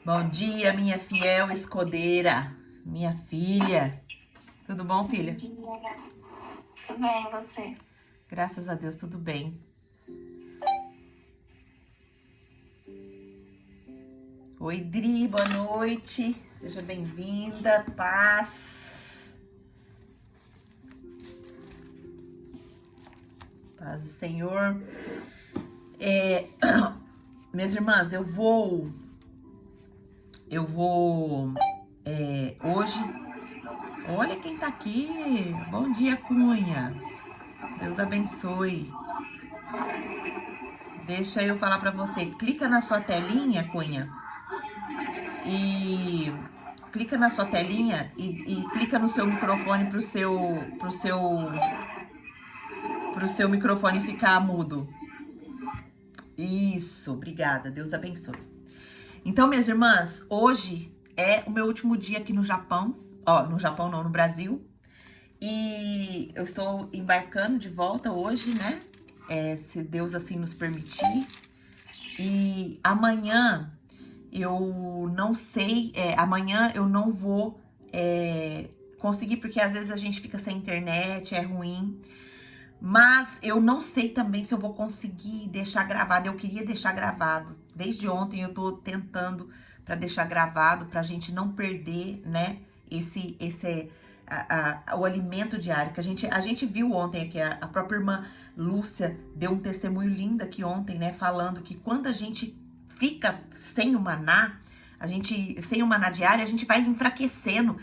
Bom dia, minha fiel escudeira, minha filha. Tudo bom, Bom filha? dia. Tudo bem, você? Graças a Deus, tudo bem. Oi, Dri, boa noite. Seja bem-vinda. Paz. Paz do Senhor. Minhas irmãs, hoje. Olha quem tá aqui. Bom dia, Cunha. Deus abençoe. Deixa eu falar pra você. Clica na sua telinha, Cunha, e clica na sua telinha e clica no seu microfone pro seu microfone ficar mudo. Isso, obrigada. Deus abençoe. Então, minhas irmãs, hoje é o meu último dia aqui no Japão. Ó, no Japão não, no Brasil. E eu estou embarcando de volta hoje, né? Se Deus assim nos permitir. E amanhã eu não sei, amanhã eu não vou conseguir, porque às vezes a gente fica sem internet, é ruim. Mas eu não sei também se eu vou conseguir deixar gravado. Eu queria deixar gravado. Desde ontem eu tô tentando para deixar gravado, pra gente não perder, né? O alimento diário que a gente viu ontem aqui. A própria irmã Lúcia deu um testemunho lindo aqui ontem, né? Falando que quando a gente fica sem o maná, sem o maná diário, a gente vai enfraquecendo.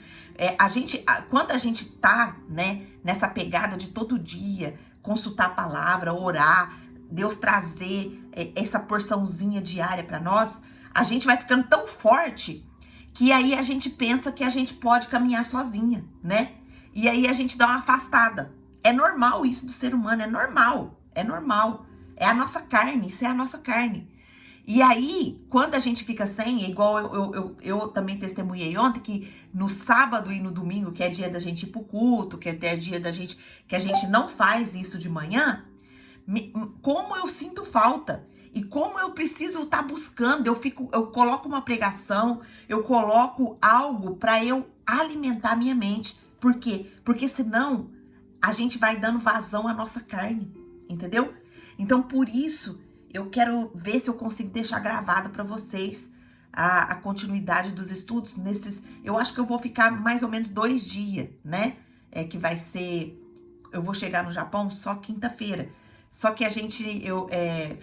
Quando a gente tá, né, nessa pegada de todo dia consultar a palavra, orar, Deus trazer essa porçãozinha diária para nós, a gente vai ficando tão forte que aí a gente pensa que a gente pode caminhar sozinha, né? E aí a gente dá uma afastada. É normal isso do ser humano, é normal, é normal. É a nossa carne, isso é a nossa carne. E aí, quando a gente fica sem, é igual eu também testemunhei ontem, que no sábado e no domingo, que é dia da gente ir pro culto, que é dia da gente, que a gente não faz isso de manhã, como eu sinto falta. E como eu preciso estar buscando, eu coloco uma pregação, eu coloco algo para eu alimentar minha mente. Por quê? Porque senão a gente vai dando vazão à nossa carne, entendeu? Então, por isso, eu quero ver se eu consigo deixar gravado para vocês a continuidade dos estudos nesses. Eu acho que eu vou ficar mais ou menos 2 dias, né? Que vai ser. Eu vou chegar no Japão só quinta-feira. Só que a gente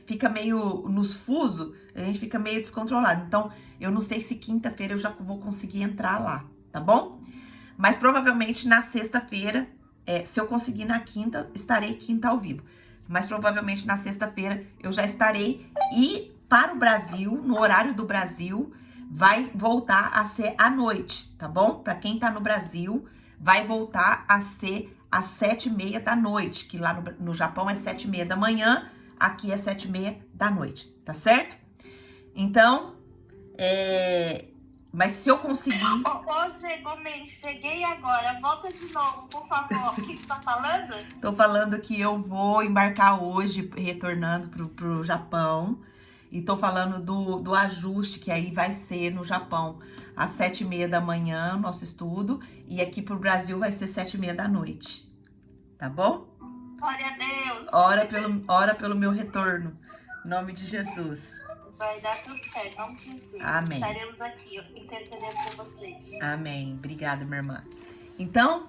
fica meio nos fusos, a gente fica meio descontrolado. Então, eu não sei se quinta-feira eu já vou conseguir entrar lá, tá bom? Mas provavelmente na sexta-feira, se eu conseguir na quinta, estarei quinta ao vivo. Mas provavelmente na sexta-feira eu já estarei. E para o Brasil, no horário do Brasil, vai voltar a ser à noite, tá bom? Para quem tá no Brasil, vai voltar a ser às 7h30 da noite, que lá no Japão é 7h30 da manhã, aqui é 7h30 da noite, tá certo? Então, mas se eu conseguir. Ô, Gomes, cheguei agora. Volta de novo, por favor. O que você tá falando? Tô falando que eu vou embarcar hoje, retornando pro Japão. E tô falando do ajuste, que aí vai ser no Japão, às 7h30 da manhã, nosso estudo. E aqui pro Brasil vai ser 7h30 da noite. Tá bom? Glória a Deus. Ora pelo meu retorno. Em nome de Jesus. Vai dar tudo certo, em nome de Jesus. Amém. Estaremos aqui intercedendo por vocês. Amém. Obrigada, minha irmã. Então,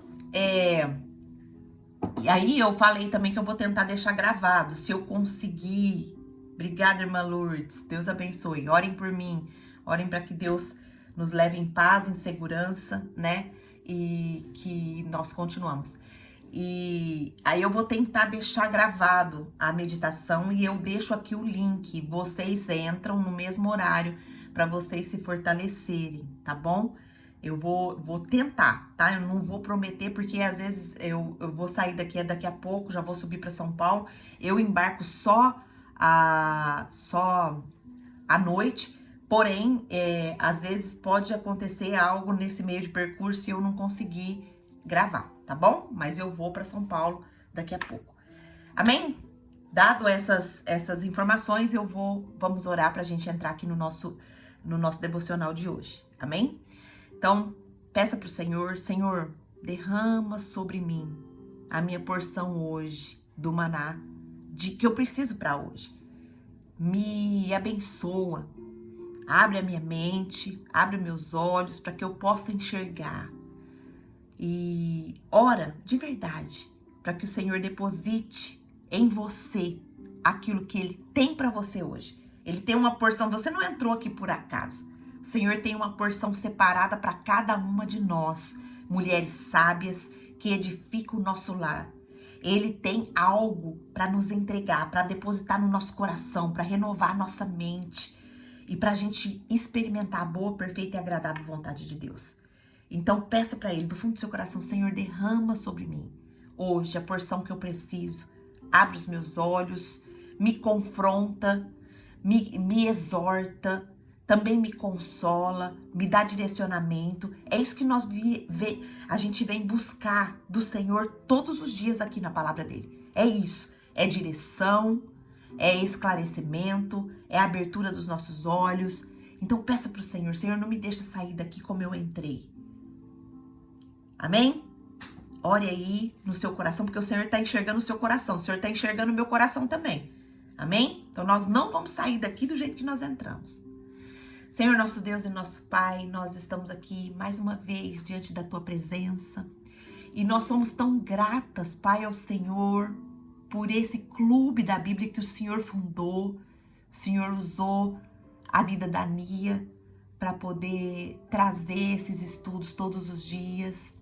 e aí eu falei também que eu vou tentar deixar gravado, se eu conseguir. Obrigada, irmã Lourdes. Deus abençoe. Orem por mim. Orem para que Deus nos leve em paz, em segurança, né? E que nós continuamos. E aí eu vou tentar deixar gravado a meditação e eu deixo aqui o link. Vocês entram no mesmo horário para vocês se fortalecerem, tá bom? Eu vou tentar, tá? Eu não vou prometer, porque às vezes eu vou sair daqui a pouco, já vou subir para São Paulo. Eu embarco só à noite, porém, às vezes pode acontecer algo nesse meio de percurso e eu não conseguir gravar, tá bom? Mas eu vou para São Paulo daqui a pouco. Amém? Dado essas informações, vamos orar pra gente entrar aqui no nosso devocional de hoje. Amém? Então, peça para o Senhor, Senhor, derrama sobre mim a minha porção hoje do maná que eu preciso para hoje. Me abençoa, abre a minha mente, abre meus olhos para que eu possa enxergar. E ora de verdade para que o Senhor deposite em você aquilo que Ele tem para você hoje. Ele tem uma porção, você não entrou aqui por acaso. O Senhor tem uma porção separada para cada uma de nós, mulheres sábias que edificam o nosso lar. Ele tem algo para nos entregar, para depositar no nosso coração, para renovar a nossa mente e para a gente experimentar a boa, perfeita e agradável vontade de Deus. Então peça para Ele do fundo do seu coração, Senhor, derrama sobre mim hoje a porção que eu preciso. Abre os meus olhos, me confronta, me exorta, também me consola, me dá direcionamento. É isso que a gente vem buscar do Senhor todos os dias aqui na palavra dele. É isso, é direção, é esclarecimento, é a abertura dos nossos olhos. Então peça para o Senhor, Senhor, não me deixa sair daqui como eu entrei. Amém? Ore aí no seu coração, porque o Senhor está enxergando o seu coração. O Senhor está enxergando o meu coração também. Amém? Então nós não vamos sair daqui do jeito que nós entramos. Senhor, nosso Deus e nosso Pai, nós estamos aqui mais uma vez diante da Tua presença. E nós somos tão gratas, Pai, ao Senhor, por esse clube da Bíblia que o Senhor fundou. O Senhor usou a vida da Nia para poder trazer esses estudos todos os dias.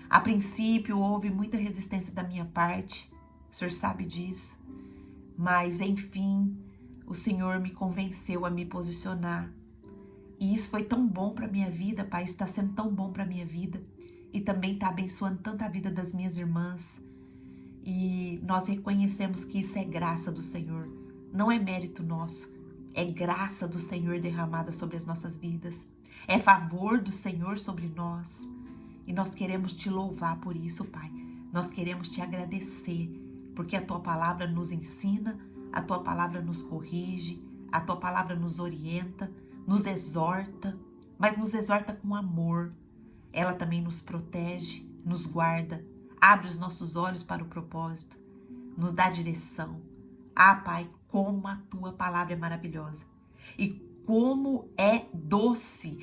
A princípio, houve muita resistência da minha parte, o Senhor sabe disso. Mas, enfim, o Senhor me convenceu a me posicionar. E isso foi tão bom para a minha vida, Pai, isso está sendo tão bom para a minha vida. E também está abençoando tanto a vida das minhas irmãs. E nós reconhecemos que isso é graça do Senhor, não é mérito nosso. É graça do Senhor derramada sobre as nossas vidas. É favor do Senhor sobre nós. E nós queremos te louvar por isso, Pai. Nós queremos te agradecer, porque a Tua palavra nos ensina, a Tua palavra nos corrige, a Tua palavra nos orienta, nos exorta, mas nos exorta com amor. Ela também nos protege, nos guarda, abre os nossos olhos para o propósito, nos dá direção. Ah, Pai, como a Tua palavra é maravilhosa. E como é doce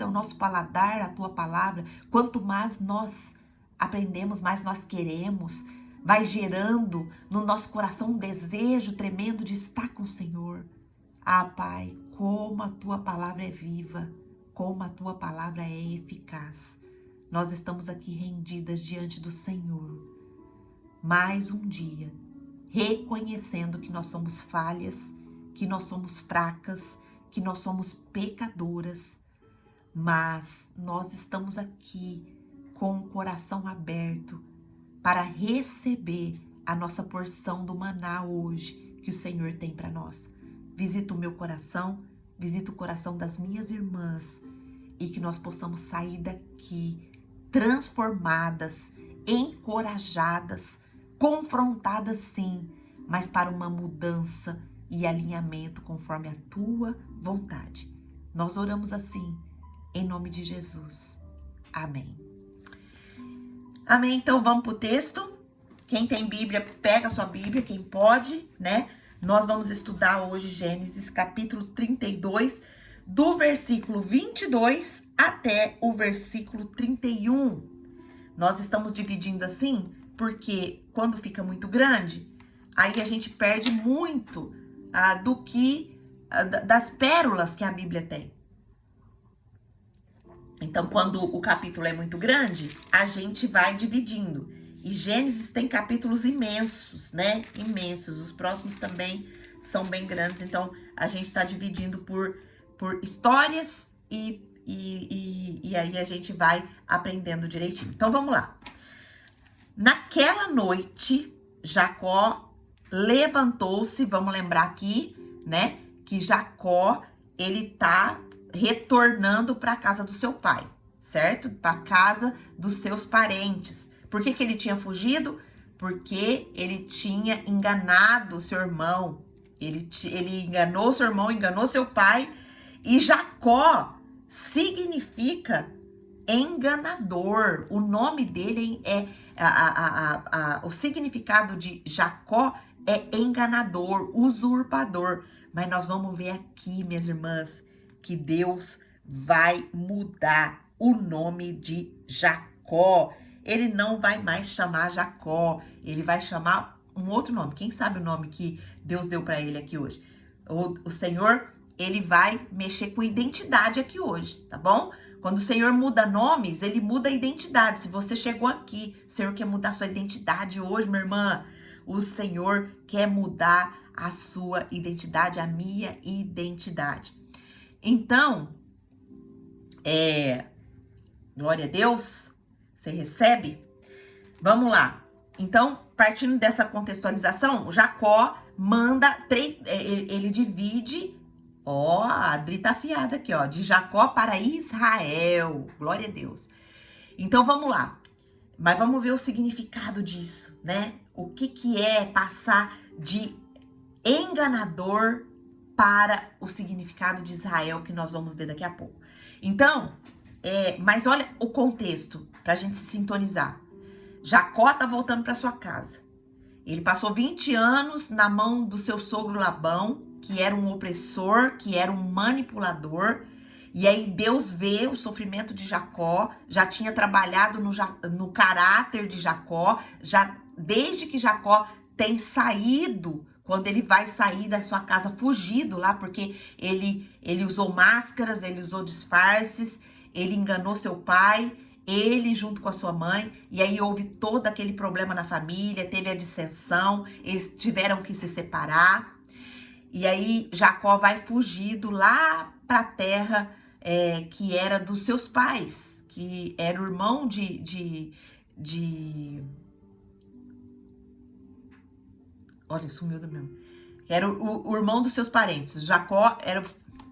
ao nosso paladar a Tua palavra. Quanto mais nós aprendemos, mais nós queremos. Vai gerando no nosso coração um desejo tremendo de estar com o Senhor. Ah, Pai, como a Tua palavra é viva, como a Tua palavra é eficaz. Nós estamos aqui rendidas diante do Senhor. Mais um dia, reconhecendo que nós somos falhas, que nós somos fracas, que nós somos pecadoras, mas nós estamos aqui com o coração aberto para receber a nossa porção do maná hoje que o Senhor tem para nós. Visita o meu coração, visita o coração das minhas irmãs e que nós possamos sair daqui transformadas, encorajadas, confrontadas sim, mas para uma mudança e alinhamento conforme a Tua vontade. Nós oramos assim, em nome de Jesus. Amém. Amém, então vamos para o texto. Quem tem Bíblia, pega a sua Bíblia, quem pode, né? Nós vamos estudar hoje Gênesis capítulo 32, do versículo 22 até o versículo 31. Nós estamos dividindo assim, porque quando fica muito grande, aí a gente perde muito das pérolas que a Bíblia tem. Então, quando o capítulo é muito grande, a gente vai dividindo. E Gênesis tem capítulos imensos, né? Imensos. Os próximos também são bem grandes. Então, a gente está dividindo por histórias e aí a gente vai aprendendo direitinho. Então, vamos lá. Naquela noite, Jacó levantou-se, vamos lembrar aqui, né? Que Jacó, ele tá retornando para a casa do seu pai, certo? Para a casa dos seus parentes. Por que ele tinha fugido? Porque ele tinha enganado seu irmão. Ele enganou seu irmão, enganou seu pai E Jacó significa enganador. O nome dele o significado de Jacó é enganador, usurpador. Mas nós vamos ver aqui, minhas irmãs, que Deus vai mudar o nome de Jacó. Ele não vai mais chamar Jacó, ele vai chamar um outro nome. Quem sabe o nome que Deus deu para ele aqui hoje? O Senhor, ele vai mexer com identidade aqui hoje, tá bom? Quando o Senhor muda nomes, ele muda a identidade. Se você chegou aqui, o Senhor quer mudar sua identidade hoje, minha irmã. O Senhor quer mudar a sua identidade, a minha identidade. Então, glória a Deus, você recebe? Vamos lá. Então, partindo dessa contextualização, Jacó manda, ele divide, a Adri tá afiada aqui, de Jacó para Israel. Glória a Deus. Então, vamos lá. Mas vamos ver o significado disso, né? O que é passar de enganador para o significado de Israel, que nós vamos ver daqui a pouco. Então, mas olha o contexto, para a gente se sintonizar. Jacó tá voltando para sua casa. Ele passou 20 anos na mão do seu sogro Labão, que era um opressor, que era um manipulador. E aí Deus vê o sofrimento de Jacó, já tinha trabalhado no caráter de Jacó, já desde que Jacó tem saído, quando ele vai sair da sua casa fugido lá, porque ele usou máscaras, ele usou disfarces, ele enganou seu pai, ele junto com a sua mãe, e aí houve todo aquele problema na família, teve a dissensão, eles tiveram que se separar, e aí Jacó vai fugido lá para a terra que era dos seus pais, que era o irmão Olha, sumiu do mesmo. Era o irmão dos seus parentes. Jacó era...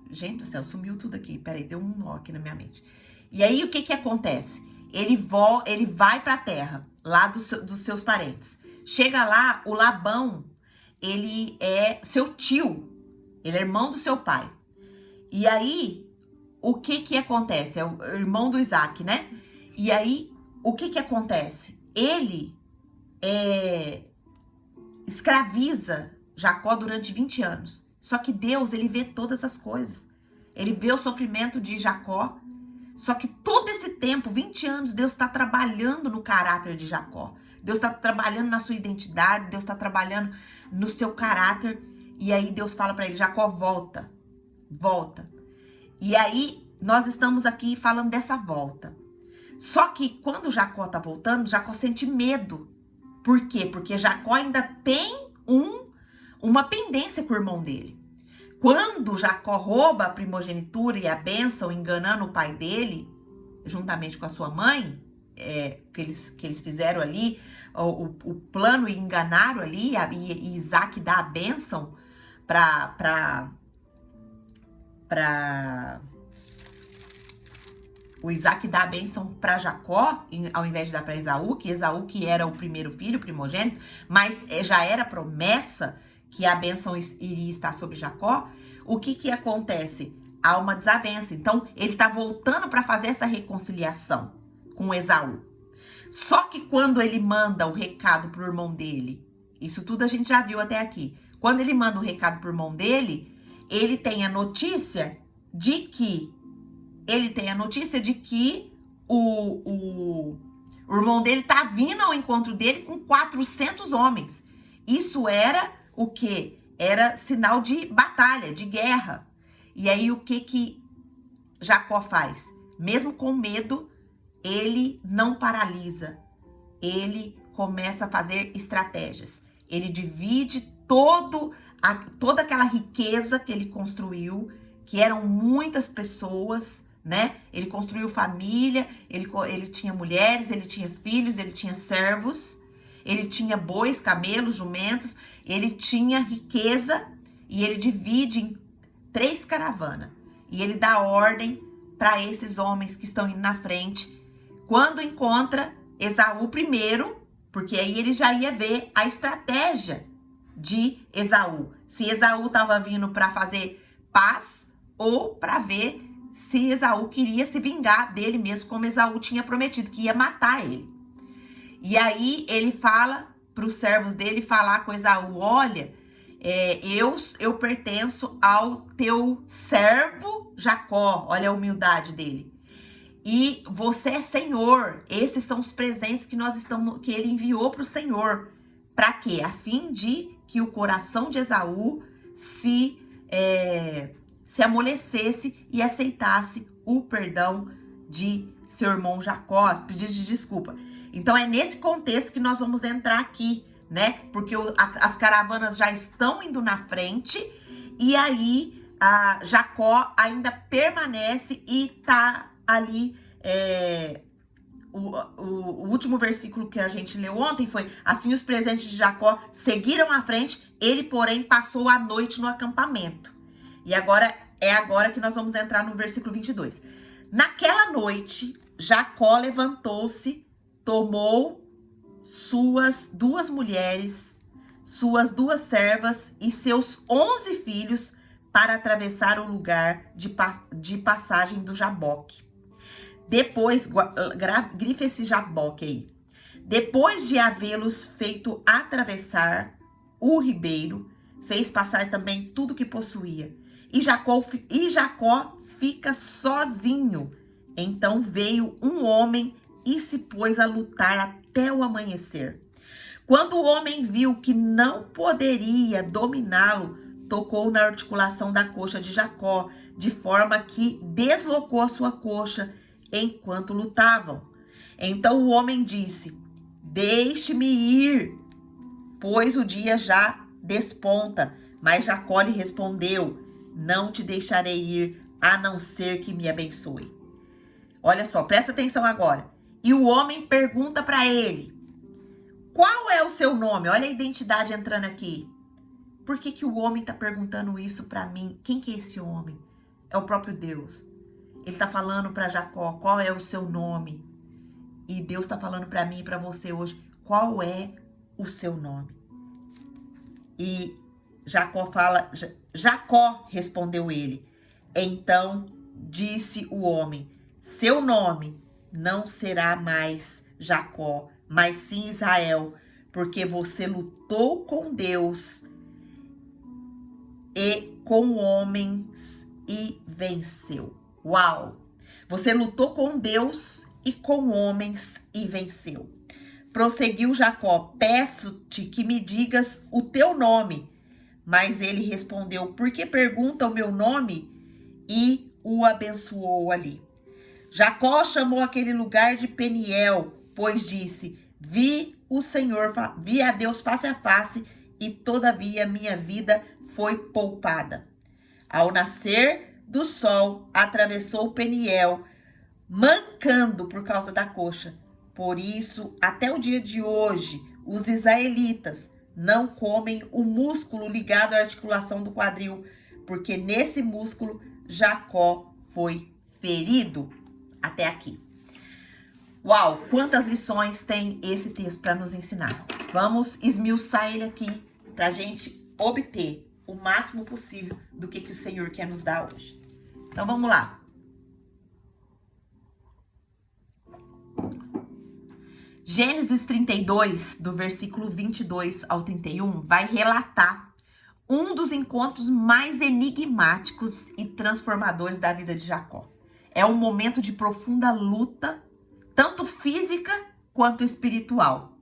Gente do céu, sumiu tudo aqui. Peraí, deu um nó aqui na minha mente. E aí, o que acontece? Ele vai pra terra, lá dos seus parentes. Chega lá, o Labão, ele é seu tio. Ele é irmão do seu pai. E aí, o que acontece? É o irmão do Isaac, né? E aí, o que acontece? Ele escraviza Jacó durante 20 anos. Só que Deus, ele vê todas as coisas. Ele vê o sofrimento de Jacó. Só que todo esse tempo, 20 anos, Deus está trabalhando no caráter de Jacó. Deus está trabalhando na sua identidade. Deus está trabalhando no seu caráter. E aí Deus fala para ele, Jacó, volta. Volta. E aí nós estamos aqui falando dessa volta. Só que quando Jacó está voltando, Jacó sente medo. Por quê? Porque Jacó ainda tem uma pendência com o irmão dele. Quando Jacó rouba a primogenitura e a bênção, enganando o pai dele, juntamente com a sua mãe, que eles fizeram ali, o plano e enganaram ali, e Isaac dá a bênção o Isaac dá a bênção para Jacó, ao invés de dar para Esaú, que era o primeiro filho, o primogênito, mas já era promessa que a bênção iria estar sobre Jacó. O que acontece? Há uma desavença. Então, ele está voltando para fazer essa reconciliação com Esaú. Só que quando ele manda o recado pro irmão dele, isso tudo a gente já viu até aqui. Quando ele manda o recado pro irmão dele, ele tem a notícia de que o irmão dele tá vindo ao encontro dele com 400 homens. Isso era o quê? Era sinal de batalha, de guerra. E aí o que Jacó faz? Mesmo com medo, ele não paralisa. Ele começa a fazer estratégias. Ele divide toda aquela riqueza que ele construiu, que eram muitas pessoas, né? Ele construiu família, ele tinha mulheres, ele tinha filhos, ele tinha servos, ele tinha bois, camelos, jumentos, ele tinha riqueza e ele divide em 3 caravanas. E ele dá ordem para esses homens que estão indo na frente. Quando encontra Esaú primeiro, porque aí ele já ia ver a estratégia de Esaú. Se Esaú estava vindo para fazer paz ou para ver se Esaú queria se vingar dele mesmo, como Esaú tinha prometido, que ia matar ele. E aí ele fala para os servos dele falar com Esaú: olha, eu pertenço ao teu servo Jacó. Olha a humildade dele. E você é senhor. Esses são os presentes que ele enviou para o Senhor. Para quê? A fim de que o coração de Esaú se amolecesse e aceitasse o perdão de seu irmão Jacó, os pedidos de desculpa. Então é nesse contexto que nós vamos entrar aqui, né? Porque as caravanas já estão indo na frente e aí Jacó ainda permanece e tá ali. O último versículo que a gente leu ontem foi: assim os presentes de Jacó seguiram à frente, ele porém passou a noite no acampamento. E agora que nós vamos entrar no versículo 22. Naquela noite, Jacó levantou-se, tomou suas 2 mulheres, suas 2 servas e seus 11 filhos para atravessar o lugar de passagem do Jaboque. Depois, grife esse Jaboque aí. Depois de havê-los feito atravessar o ribeiro, fez passar também tudo que possuía. E Jacó fica sozinho. Então veio um homem e se pôs a lutar até o amanhecer. Quando o homem viu que não poderia dominá-lo, tocou na articulação da coxa de Jacó, de forma que deslocou a sua coxa enquanto lutavam. Então o homem disse: deixe-me ir, pois o dia já desponta. Mas Jacó lhe respondeu: não te deixarei ir, a não ser que me abençoe. Olha só, presta atenção agora. E o homem pergunta para ele: qual é o seu nome? Olha a identidade entrando aqui. Por que o homem está perguntando isso para mim? Quem que é esse homem? É o próprio Deus. Ele está falando para Jacó: qual é o seu nome? E Deus está falando para mim e para você hoje: qual é o seu nome? E Jacó, respondeu ele. Então disse o homem: seu nome não será mais Jacó, mas sim Israel, porque você lutou com Deus e com homens e venceu. Uau! Você lutou com Deus e com homens e venceu. Prosseguiu Jacó: peço-te que me digas o teu nome. Mas ele respondeu: por que pergunta o meu nome? E o abençoou ali. Jacó chamou aquele lugar de Peniel, pois disse: vi a Deus face a face, e todavia minha vida foi poupada. Ao nascer do sol, atravessou Peniel, mancando por causa da coxa. Por isso, até o dia de hoje, os israelitas não comem o músculo ligado à articulação do quadril, porque nesse músculo Jacó foi ferido. Até aqui. Uau, quantas lições tem esse texto para nos ensinar. Vamos esmiuçar ele aqui para a gente obter o máximo possível do que o Senhor quer nos dar hoje. Então vamos lá. Gênesis 32, do versículo 22 ao 31, vai relatar um dos encontros mais enigmáticos e transformadores da vida de Jacó. É um momento de profunda luta, tanto física quanto espiritual,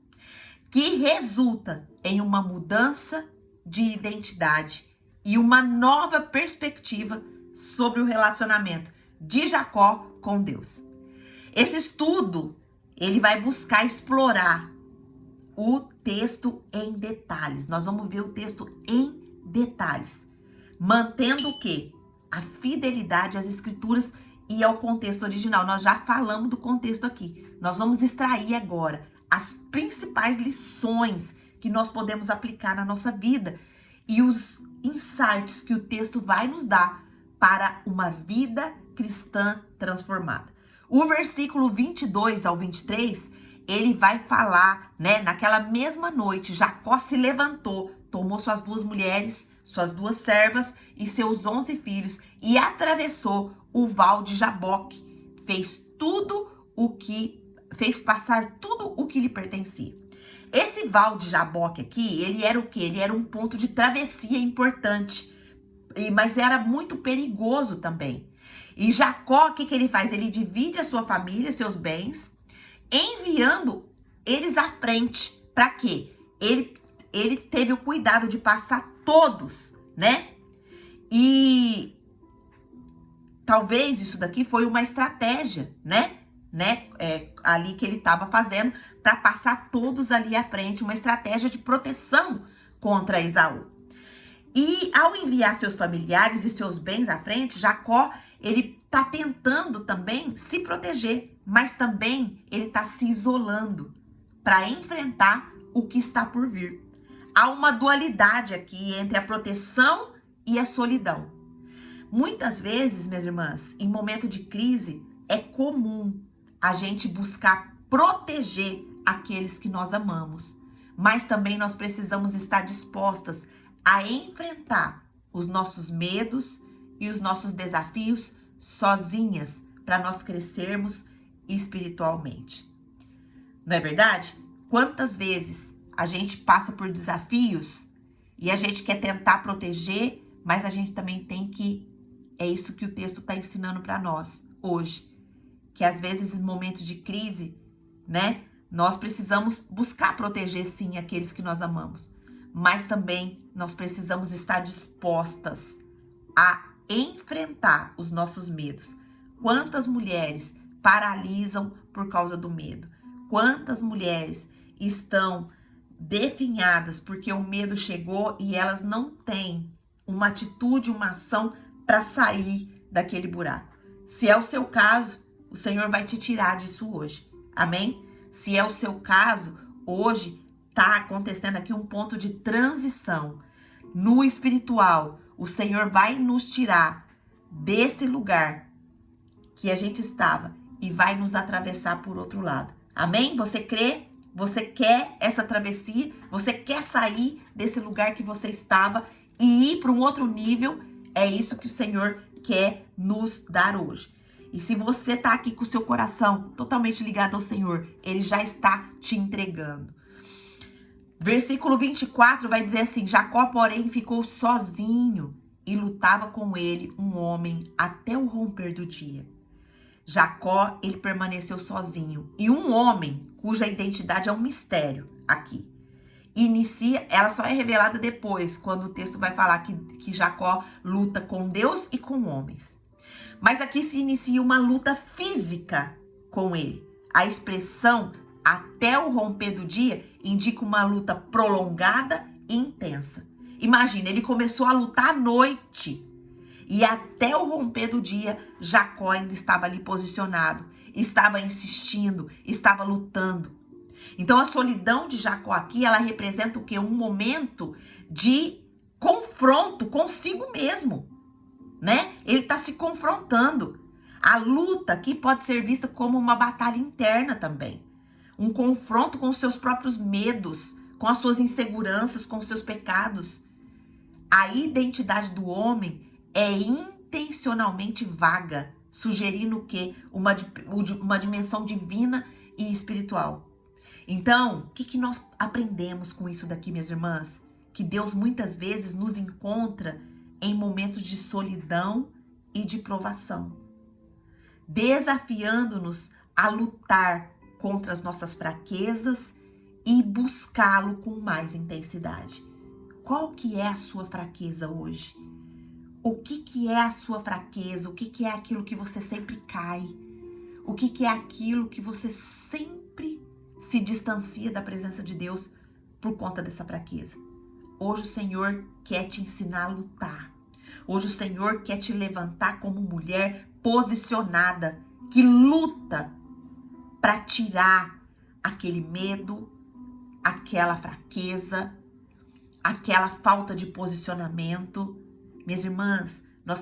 que resulta em uma mudança de identidade e uma nova perspectiva sobre o relacionamento de Jacó com Deus. Esse estudo, ele vai buscar explorar o texto em detalhes. Nós vamos ver o texto em detalhes, mantendo o quê? A fidelidade às escrituras e ao contexto original. Nós já falamos do contexto aqui. Nós vamos extrair agora as principais lições que nós podemos aplicar na nossa vida e os insights que o texto vai nos dar para uma vida cristã transformada. O versículo 22 ao 23, ele vai falar, né? Naquela mesma noite, Jacó se levantou, tomou suas 2 mulheres, suas 2 servas e seus 11 filhos e atravessou o val de Jaboque. Fez passar tudo o que lhe pertencia. Esse val de Jaboque aqui, ele era o quê? Ele era um ponto de travessia importante, mas era muito perigoso também. E Jacó, o que ele faz? Ele divide a sua família, seus bens, enviando eles à frente. Para quê? Ele teve o cuidado de passar todos, né? E talvez isso daqui foi uma estratégia, né? Ali que ele estava fazendo para passar todos ali à frente, uma estratégia de proteção contra Esaú. E ao enviar seus familiares e seus bens à frente, Jacó, ele tá tentando também se proteger, mas também ele tá se isolando para enfrentar o que está por vir. Há uma dualidade aqui entre a proteção e a solidão. Muitas vezes, minhas irmãs, em momento de crise, é comum a gente buscar proteger aqueles que nós amamos, mas também nós precisamos estar dispostas a enfrentar os nossos medos e os nossos desafios sozinhas para nós crescermos espiritualmente. Não é verdade? Quantas vezes a gente passa por desafios e a gente quer tentar proteger, mas a gente também tem que... É isso que o texto está ensinando para nós hoje. Que às vezes em momentos de crise, né? Nós precisamos buscar proteger sim aqueles que nós amamos. Mas também nós precisamos estar dispostas a enfrentar os nossos medos. Quantas mulheres paralisam por causa do medo? Quantas mulheres estão definhadas porque o medo chegou e elas não têm uma atitude, uma ação para sair daquele buraco? Se é o seu caso, o Senhor vai te tirar disso hoje. Amém? Se é o seu caso, hoje está acontecendo aqui um ponto de transição. No espiritual, o Senhor vai nos tirar desse lugar que a gente estava e vai nos atravessar por outro lado. Amém? Você crê? Você quer essa travessia? Você quer sair desse lugar que você estava e ir para um outro nível? É isso que o Senhor quer nos dar hoje. E se você está aqui com o seu coração totalmente ligado ao Senhor, Ele já está te entregando. Versículo 24 vai dizer assim: Jacó, porém, ficou sozinho e lutava com ele um homem até o romper do dia. Jacó, ele permaneceu sozinho. E um homem, cuja identidade é um mistério aqui. Ela só é revelada depois, quando o texto vai falar que Jacó luta com Deus e com homens. Mas aqui se inicia uma luta física com ele. A expressão até o romper do dia indica uma luta prolongada e intensa. Imagina, ele começou a lutar à noite e até o romper do dia, Jacó ainda estava ali posicionado, estava insistindo, estava lutando. Então a solidão de Jacó aqui, ela representa o quê? Um momento de confronto consigo mesmo, né? Ele está se confrontando. A luta aqui pode ser vista como uma batalha interna também. Um confronto com os seus próprios medos, com as suas inseguranças, com os seus pecados. A identidade do homem é intencionalmente vaga, sugerindo o quê? Uma dimensão divina e espiritual. Então, o que nós aprendemos com isso daqui, minhas irmãs? Que Deus muitas vezes nos encontra em momentos de solidão e de provação, desafiando-nos a lutar contra as nossas fraquezas e buscá-lo com mais intensidade. Qual que é a sua fraqueza hoje? O que é a sua fraqueza? O que é aquilo que você sempre cai? O que é aquilo que você sempre se distancia da presença de Deus por conta dessa fraqueza? Hoje o Senhor quer te ensinar a lutar. Hoje o Senhor quer te levantar como mulher posicionada, que luta para tirar aquele medo, aquela fraqueza, aquela falta de posicionamento. Minhas irmãs, nós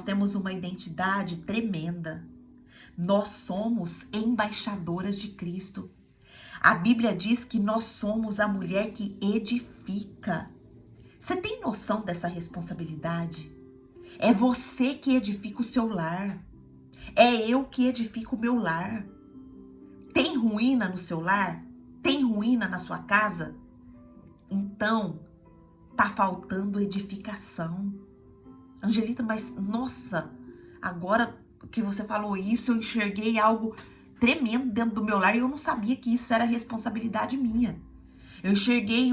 temos uma identidade tremenda. Nós somos embaixadoras de Cristo. A Bíblia diz que nós somos a mulher que edifica. Você tem noção dessa responsabilidade? É você que edifica o seu lar. É eu que edifico o meu lar. Tem ruína no seu lar? Tem ruína na sua casa? Então, tá faltando edificação. Angelita, mas nossa, agora que você falou isso, eu enxerguei algo tremendo dentro do meu lar e eu não sabia que isso era responsabilidade minha. Eu enxerguei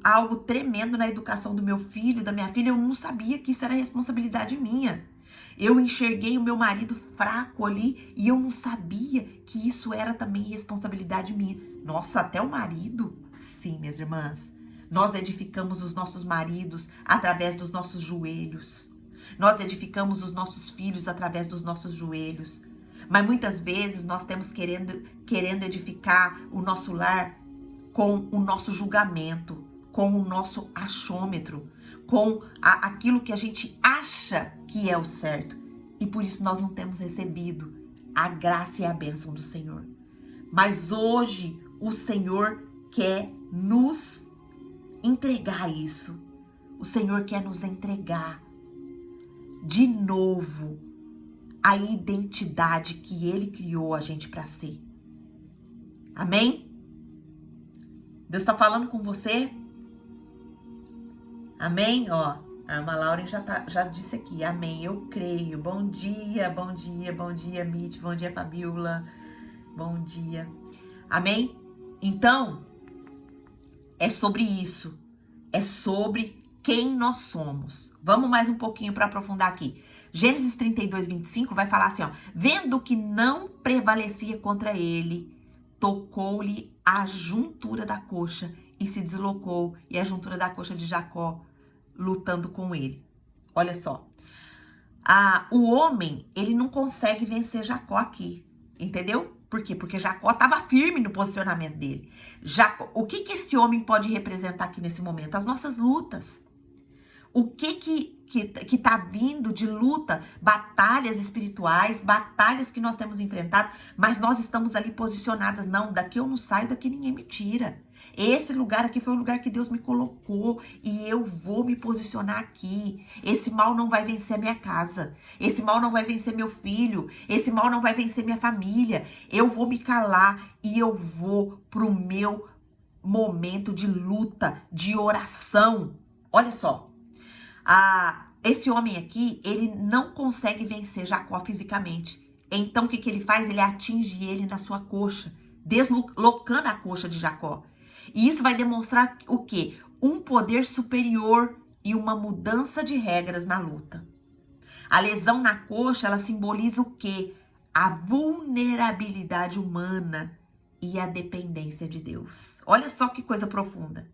algo tremendo na educação do meu filho, da minha filha, eu não sabia que isso era responsabilidade minha. Eu enxerguei o meu marido fraco ali e eu não sabia que isso era também responsabilidade minha. Nossa, até o marido? Sim, minhas irmãs. Nós edificamos os nossos maridos através dos nossos joelhos. Nós edificamos os nossos filhos através dos nossos joelhos. Mas muitas vezes nós temos querendo edificar o nosso lar com o nosso julgamento, com o nosso achômetro, com aquilo que a gente acha que é o certo. E por isso nós não temos recebido a graça e a bênção do Senhor. Mas hoje o Senhor quer nos entregar isso. O Senhor quer nos entregar de novo a identidade que Ele criou a gente para ser. Amém? Deus está falando com você? Amém? Ó, a irmã Lauren já disse aqui. Amém, eu creio. Bom dia, bom dia, bom dia, Mitch. Bom dia, Fabiola. Bom dia. Amém? Então, é sobre isso. É sobre quem nós somos. Vamos mais um pouquinho para aprofundar aqui. Gênesis 32, 25 vai falar assim, ó. Vendo que não prevalecia contra ele, tocou-lhe a juntura da coxa e se deslocou, e a juntura da coxa de Jacó lutando com ele. Olha só. O homem, ele não consegue vencer Jacó aqui, entendeu? Por quê? Porque Jacó estava firme no posicionamento dele. O que esse homem pode representar aqui nesse momento? As nossas lutas. O que tá vindo de luta, batalhas espirituais, batalhas que nós temos enfrentado, mas nós estamos ali posicionadas. Não, daqui eu não saio, daqui ninguém me tira. Esse lugar aqui foi o lugar que Deus me colocou e eu vou me posicionar aqui. Esse mal não vai vencer a minha casa. Esse mal não vai vencer meu filho. Esse mal não vai vencer minha família. Eu vou me calar e eu vou pro meu momento de luta, de oração. Olha só. Esse homem aqui, ele não consegue vencer Jacó fisicamente. Então, o que ele faz? Ele atinge ele na sua coxa, deslocando a coxa de Jacó. E isso vai demonstrar o quê? Um poder superior e uma mudança de regras na luta. A lesão na coxa, ela simboliza o quê? A vulnerabilidade humana e a dependência de Deus. Olha só que coisa profunda.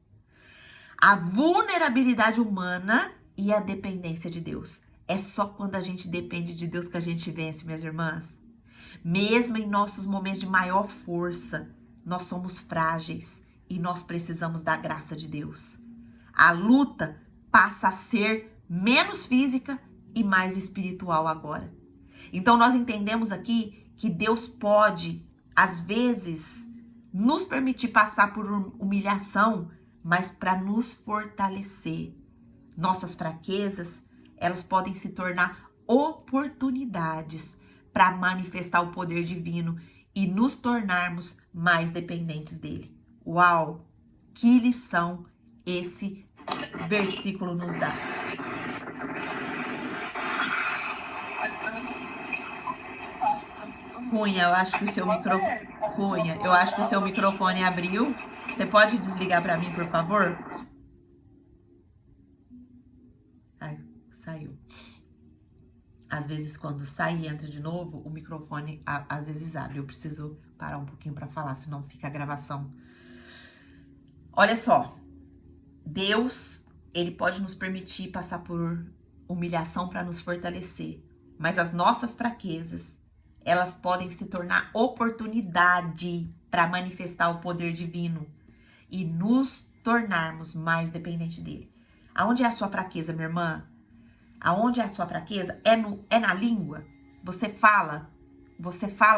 A vulnerabilidade humana e a dependência de Deus. É só quando a gente depende de Deus que a gente vence, minhas irmãs. Mesmo em nossos momentos de maior força, nós somos frágeis e nós precisamos da graça de Deus. A luta passa a ser menos física e mais espiritual agora. Então nós entendemos aqui que Deus pode, às vezes, nos permitir passar por humilhação, mas para nos fortalecer. Nossas fraquezas, elas podem se tornar oportunidades para manifestar o poder divino e nos tornarmos mais dependentes dele. Uau! Que lição esse versículo nos dá. Cunha, eu acho que o seu microfone abriu. Você pode desligar para mim, por favor? Saiu. Às vezes, quando sai e entra de novo, o microfone às vezes abre. Eu preciso parar um pouquinho para falar, senão fica a gravação. Olha só. Deus, ele pode nos permitir passar por humilhação para nos fortalecer. Mas as nossas fraquezas, elas podem se tornar oportunidade para manifestar o poder divino e nos tornarmos mais dependentes dele. Aonde é a sua fraqueza, minha irmã? Aonde é a sua fraqueza? É na língua? Você fala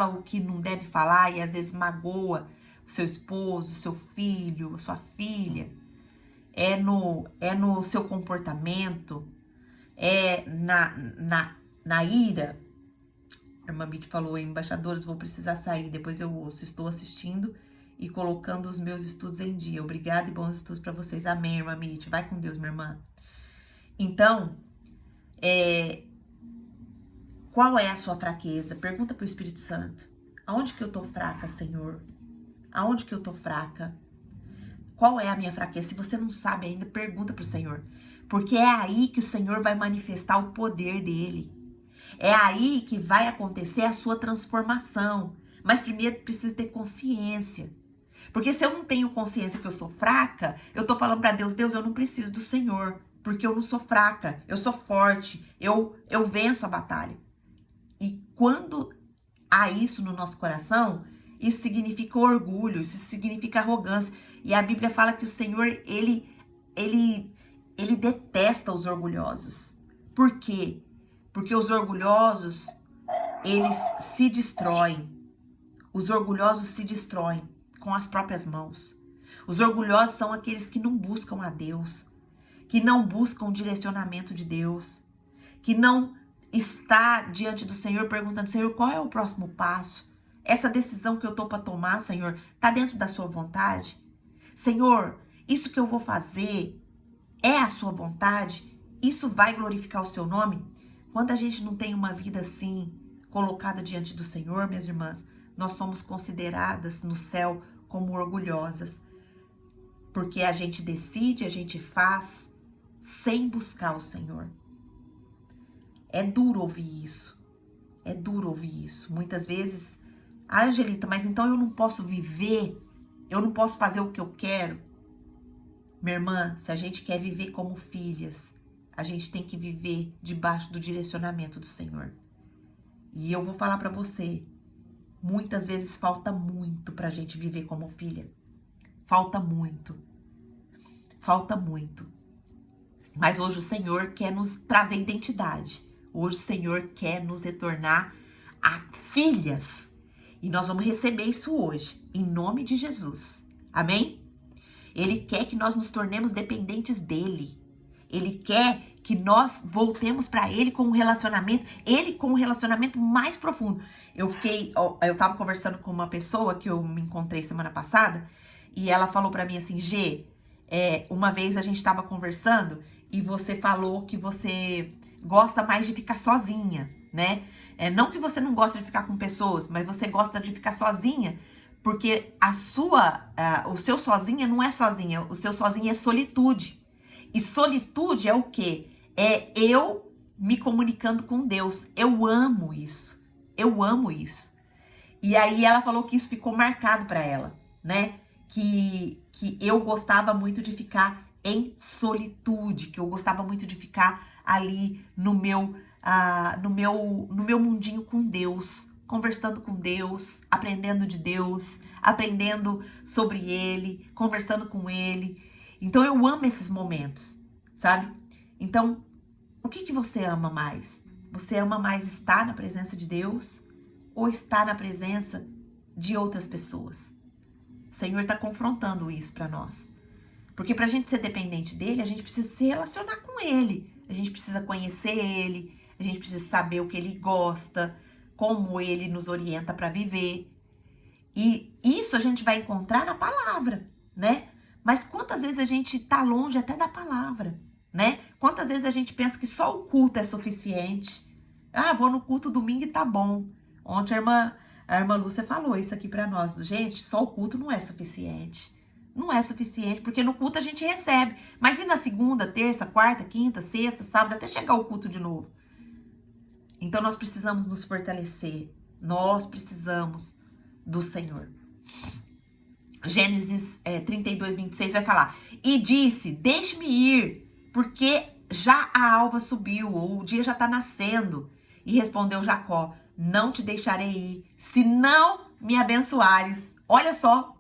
o que não deve falar e às vezes magoa o seu esposo, o seu filho, a sua filha. é no seu comportamento, é na ira. A irmã Bit falou, embaixadores, vou precisar sair, depois eu ouço, estou assistindo e colocando os meus estudos em dia. Obrigada e bons estudos para vocês. Amém, irmã Bit. Vai com Deus, minha irmã. Então, qual é a sua fraqueza? Pergunta pro Espírito Santo. Aonde que eu tô fraca, Senhor? Aonde que eu tô fraca? Qual é a minha fraqueza? Se você não sabe ainda, pergunta pro Senhor. Porque é aí que o Senhor vai manifestar o poder dele. É aí que vai acontecer a sua transformação. Mas primeiro precisa ter consciência. Porque se eu não tenho consciência que eu sou fraca, eu tô falando pra Deus, Deus, eu não preciso do Senhor. Porque eu não sou fraca, eu sou forte, eu venço a batalha. E quando há isso no nosso coração, isso significa orgulho, isso significa arrogância. E a Bíblia fala que o Senhor, ele detesta os orgulhosos. Por quê? Porque os orgulhosos, eles se destroem. Os orgulhosos se destroem com as próprias mãos. Os orgulhosos são aqueles que não buscam a Deus, que não buscam o direcionamento de Deus, que não está diante do Senhor perguntando, Senhor, qual é o próximo passo? Essa decisão que eu tô para tomar, Senhor, tá dentro da sua vontade? Senhor, isso que eu vou fazer é a sua vontade? Isso vai glorificar o seu nome? Quando a gente não tem uma vida assim, colocada diante do Senhor, minhas irmãs, nós somos consideradas no céu como orgulhosas. Porque a gente decide, a gente faz sem buscar o Senhor. É duro ouvir isso. É duro ouvir isso. Muitas vezes, Angelita, mas então eu não posso viver? Eu não posso fazer o que eu quero? Minha irmã, se a gente quer viver como filhas, a gente tem que viver debaixo do direcionamento do Senhor. E eu vou falar pra você, muitas vezes falta muito pra gente viver como filha. Falta muito. Falta muito. Mas hoje o Senhor quer nos trazer identidade. Hoje o Senhor quer nos retornar a filhas. E nós vamos receber isso hoje, em nome de Jesus. Amém? Ele quer que nós nos tornemos dependentes dele. Ele quer que nós voltemos para ele com um relacionamento, ele com um relacionamento mais profundo. Eu tava conversando com uma pessoa que eu me encontrei semana passada, e ela falou para mim assim, Gê, uma vez a gente tava conversando e você falou que você gosta mais de ficar sozinha, né? Não que você não gosta de ficar com pessoas, mas você gosta de ficar sozinha, porque o seu sozinha não é sozinha, o seu sozinha é solitude. E solitude é o quê? É eu me comunicando com Deus. Eu amo isso. Eu amo isso. E aí ela falou que isso ficou marcado para ela, né? Que eu gostava muito de ficar em solitude, que eu gostava muito de ficar ali no meu mundinho com Deus, conversando com Deus, aprendendo de Deus, aprendendo sobre Ele, conversando com Ele. Então eu amo esses momentos, sabe? Então, o que você ama mais? Você ama mais estar na presença de Deus ou estar na presença de outras pessoas? O Senhor está confrontando isso para nós. Porque para a gente ser dependente dele, a gente precisa se relacionar com ele. A gente precisa conhecer ele, a gente precisa saber o que ele gosta, como ele nos orienta para viver. E isso a gente vai encontrar na palavra, né? Mas quantas vezes a gente tá longe até da palavra, né? Quantas vezes a gente pensa que só o culto é suficiente? Ah, vou no culto domingo e tá bom. Ontem a irmã Lúcia falou isso aqui pra nós. Gente, só o culto não é suficiente. Não é suficiente, porque no culto a gente recebe. Mas e na segunda, terça, quarta, quinta, sexta, sábado, até chegar o culto de novo? Então nós precisamos nos fortalecer. Nós precisamos do Senhor. Gênesis 32, 26 vai falar. E disse, deixe-me ir, porque já a alva subiu, ou o dia já está nascendo. E respondeu Jacó, não te deixarei ir, se não me abençoares. Olha só.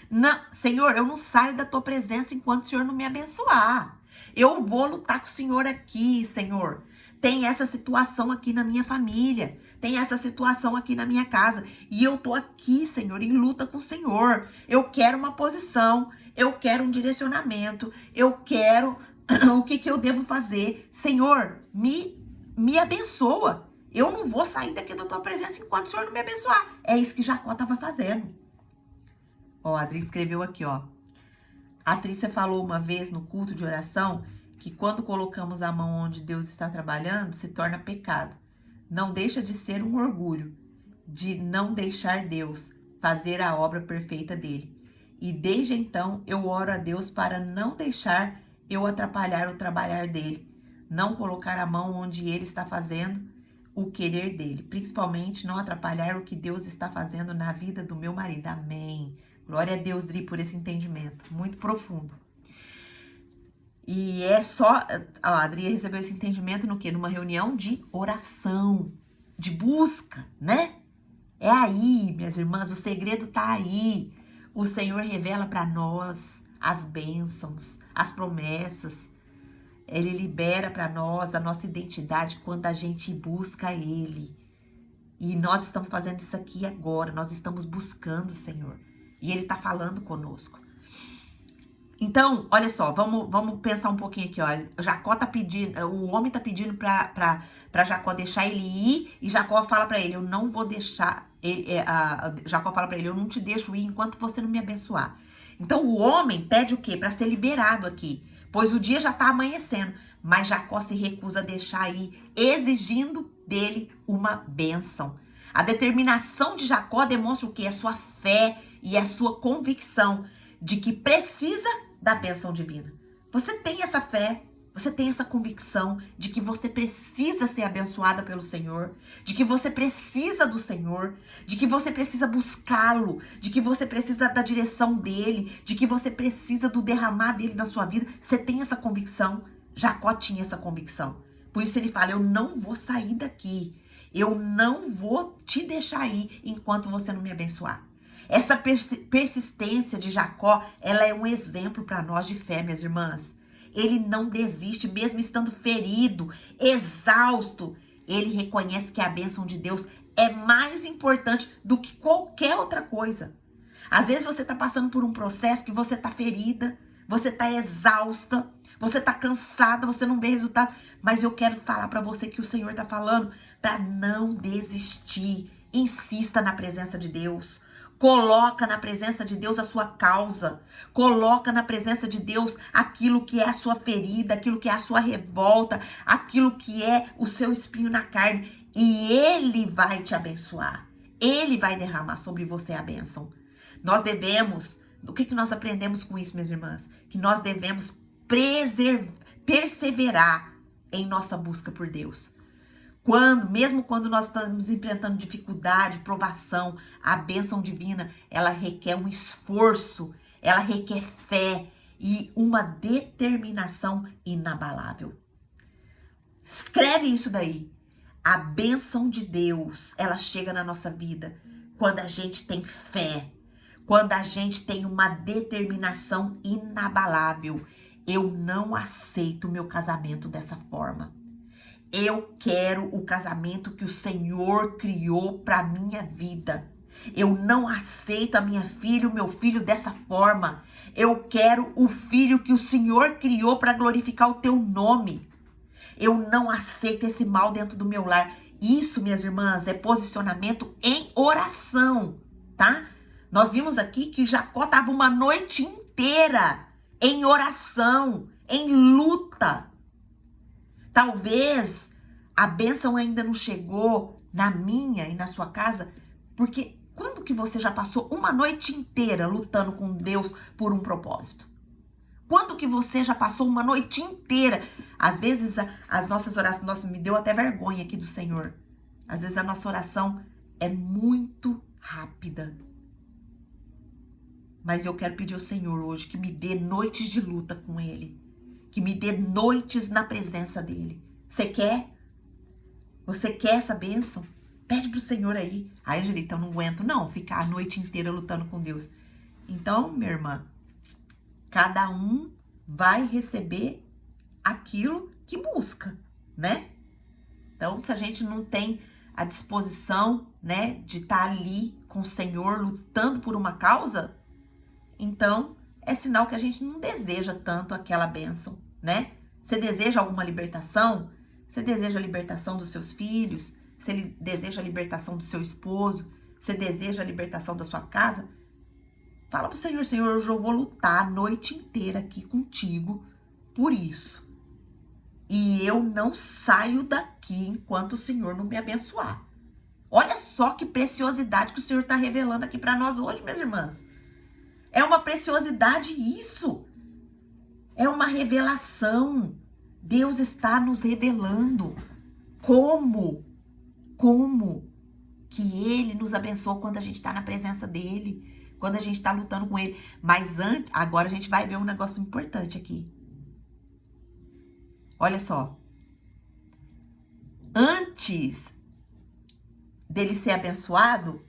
Não, Senhor, eu não saio da tua presença enquanto o Senhor não me abençoar. Eu vou lutar com o Senhor aqui, Senhor. tem essa situação aqui na minha família, tem essa situação aqui na minha casa, e eu tô aqui, Senhor, em luta com o Senhor. Eu quero uma posição, eu quero um direcionamento, eu quero o que eu devo fazer. Senhor, me abençoa. Eu não vou sair daqui da tua presença enquanto o Senhor não me abençoar. É isso que Jacó estava fazendo. Ó, a Adri escreveu aqui, ó. A Trícia falou uma vez no culto de oração que quando colocamos a mão onde Deus está trabalhando, se torna pecado. Não deixa de ser um orgulho de não deixar Deus fazer a obra perfeita dele. E desde então eu oro a Deus para não deixar eu atrapalhar o trabalhar dele, não colocar a mão onde ele está fazendo o querer dele, principalmente não atrapalhar o que Deus está fazendo na vida do meu marido. Amém. Glória a Deus, Dri, por esse entendimento muito profundo. E é só, a Adri recebeu esse entendimento no quê? Numa reunião de oração, de busca, né? É aí, minhas irmãs, o segredo tá aí. O Senhor revela para nós as bênçãos, as promessas. Ele libera para nós a nossa identidade quando a gente busca Ele. E nós estamos fazendo isso aqui agora, nós estamos buscando o Senhor. E Ele tá falando conosco. Então, olha só, vamos pensar um pouquinho aqui, olha. Jacó tá pedindo, o homem tá pedindo pra Jacó deixar ele ir, e Jacó fala pra ele, eu não vou deixar, Jacó fala pra ele, eu não te deixo ir enquanto você não me abençoar. Então, o homem pede o quê? Pra ser liberado aqui, pois o dia já tá amanhecendo, mas Jacó se recusa a deixar ir, exigindo dele uma bênção. A determinação de Jacó demonstra o quê? A sua fé e a sua convicção de que precisa da bênção divina. Você tem essa fé, você tem essa convicção de que você precisa ser abençoada pelo Senhor, de que você precisa do Senhor, de que você precisa buscá-lo, de que você precisa da direção dele, de que você precisa do derramar dele na sua vida. Você tem essa convicção? Jacó tinha essa convicção. Por isso ele fala, eu não vou sair daqui, eu não vou te deixar ir enquanto você não me abençoar. Essa persistência de Jacó, ela é um exemplo para nós de fé, minhas irmãs. Ele não desiste, mesmo estando ferido, exausto. Ele reconhece que a bênção de Deus é mais importante do que qualquer outra coisa. Às vezes você está passando por um processo que você está ferida, você está exausta, você está cansada, você não vê resultado. Mas eu quero falar para você que o Senhor está falando para não desistir. Insista na presença de Deus. Coloca na presença de Deus a sua causa. Coloca na presença de Deus aquilo que é a sua ferida, aquilo que é a sua revolta, aquilo que é o seu espinho na carne. E Ele vai te abençoar. Ele vai derramar sobre você a bênção. Nós devemos, o que nós aprendemos com isso, minhas irmãs? Que nós devemos perseverar em nossa busca por Deus. Mesmo quando nós estamos enfrentando dificuldade, provação, a bênção divina, ela requer um esforço, ela requer fé e uma determinação inabalável. Escreve isso daí. A bênção de Deus, ela chega na nossa vida quando a gente tem fé, quando a gente tem uma determinação inabalável. Eu não aceito o meu casamento dessa forma. Eu quero o casamento que o Senhor criou para minha vida. Eu não aceito a minha filha, o meu filho dessa forma. Eu quero o filho que o Senhor criou para glorificar o teu nome. Eu não aceito esse mal dentro do meu lar. Isso, minhas irmãs, é posicionamento em oração, tá? Nós vimos aqui que Jacó estava uma noite inteira em oração, em luta. Talvez a bênção ainda não chegou na minha e na sua casa, porque quando que você já passou uma noite inteira lutando com Deus por um propósito? Quando que você já passou uma noite inteira? Às vezes as nossas orações, nossa, me deu até vergonha aqui do Senhor. Às vezes a nossa oração é muito rápida. Mas eu quero pedir ao Senhor hoje que me dê noites de luta com Ele. Que me dê noites na presença dEle. Você quer? Você quer essa bênção? Pede pro Senhor aí. Ai, Angelita, eu não aguento não ficar a noite inteira lutando com Deus. Então, minha irmã, cada um vai receber aquilo que busca, né? Então, se a gente não tem a disposição, né, de estar ali com o Senhor, lutando por uma causa, então é sinal que a gente não deseja tanto aquela bênção, né? Você deseja alguma libertação? Você deseja a libertação dos seus filhos? Você deseja a libertação do seu esposo? Você deseja a libertação da sua casa? Fala pro Senhor, Senhor, hoje eu vou lutar a noite inteira aqui contigo por isso. E eu não saio daqui enquanto o Senhor não me abençoar. Olha só que preciosidade que o Senhor está revelando aqui para nós hoje, minhas irmãs. É uma preciosidade isso. É uma revelação. Deus está nos revelando como que Ele nos abençoa quando a gente está na presença dEle, quando a gente está lutando com Ele. Mas antes, agora a gente vai ver um negócio importante aqui. Olha só. Antes dele ser abençoado,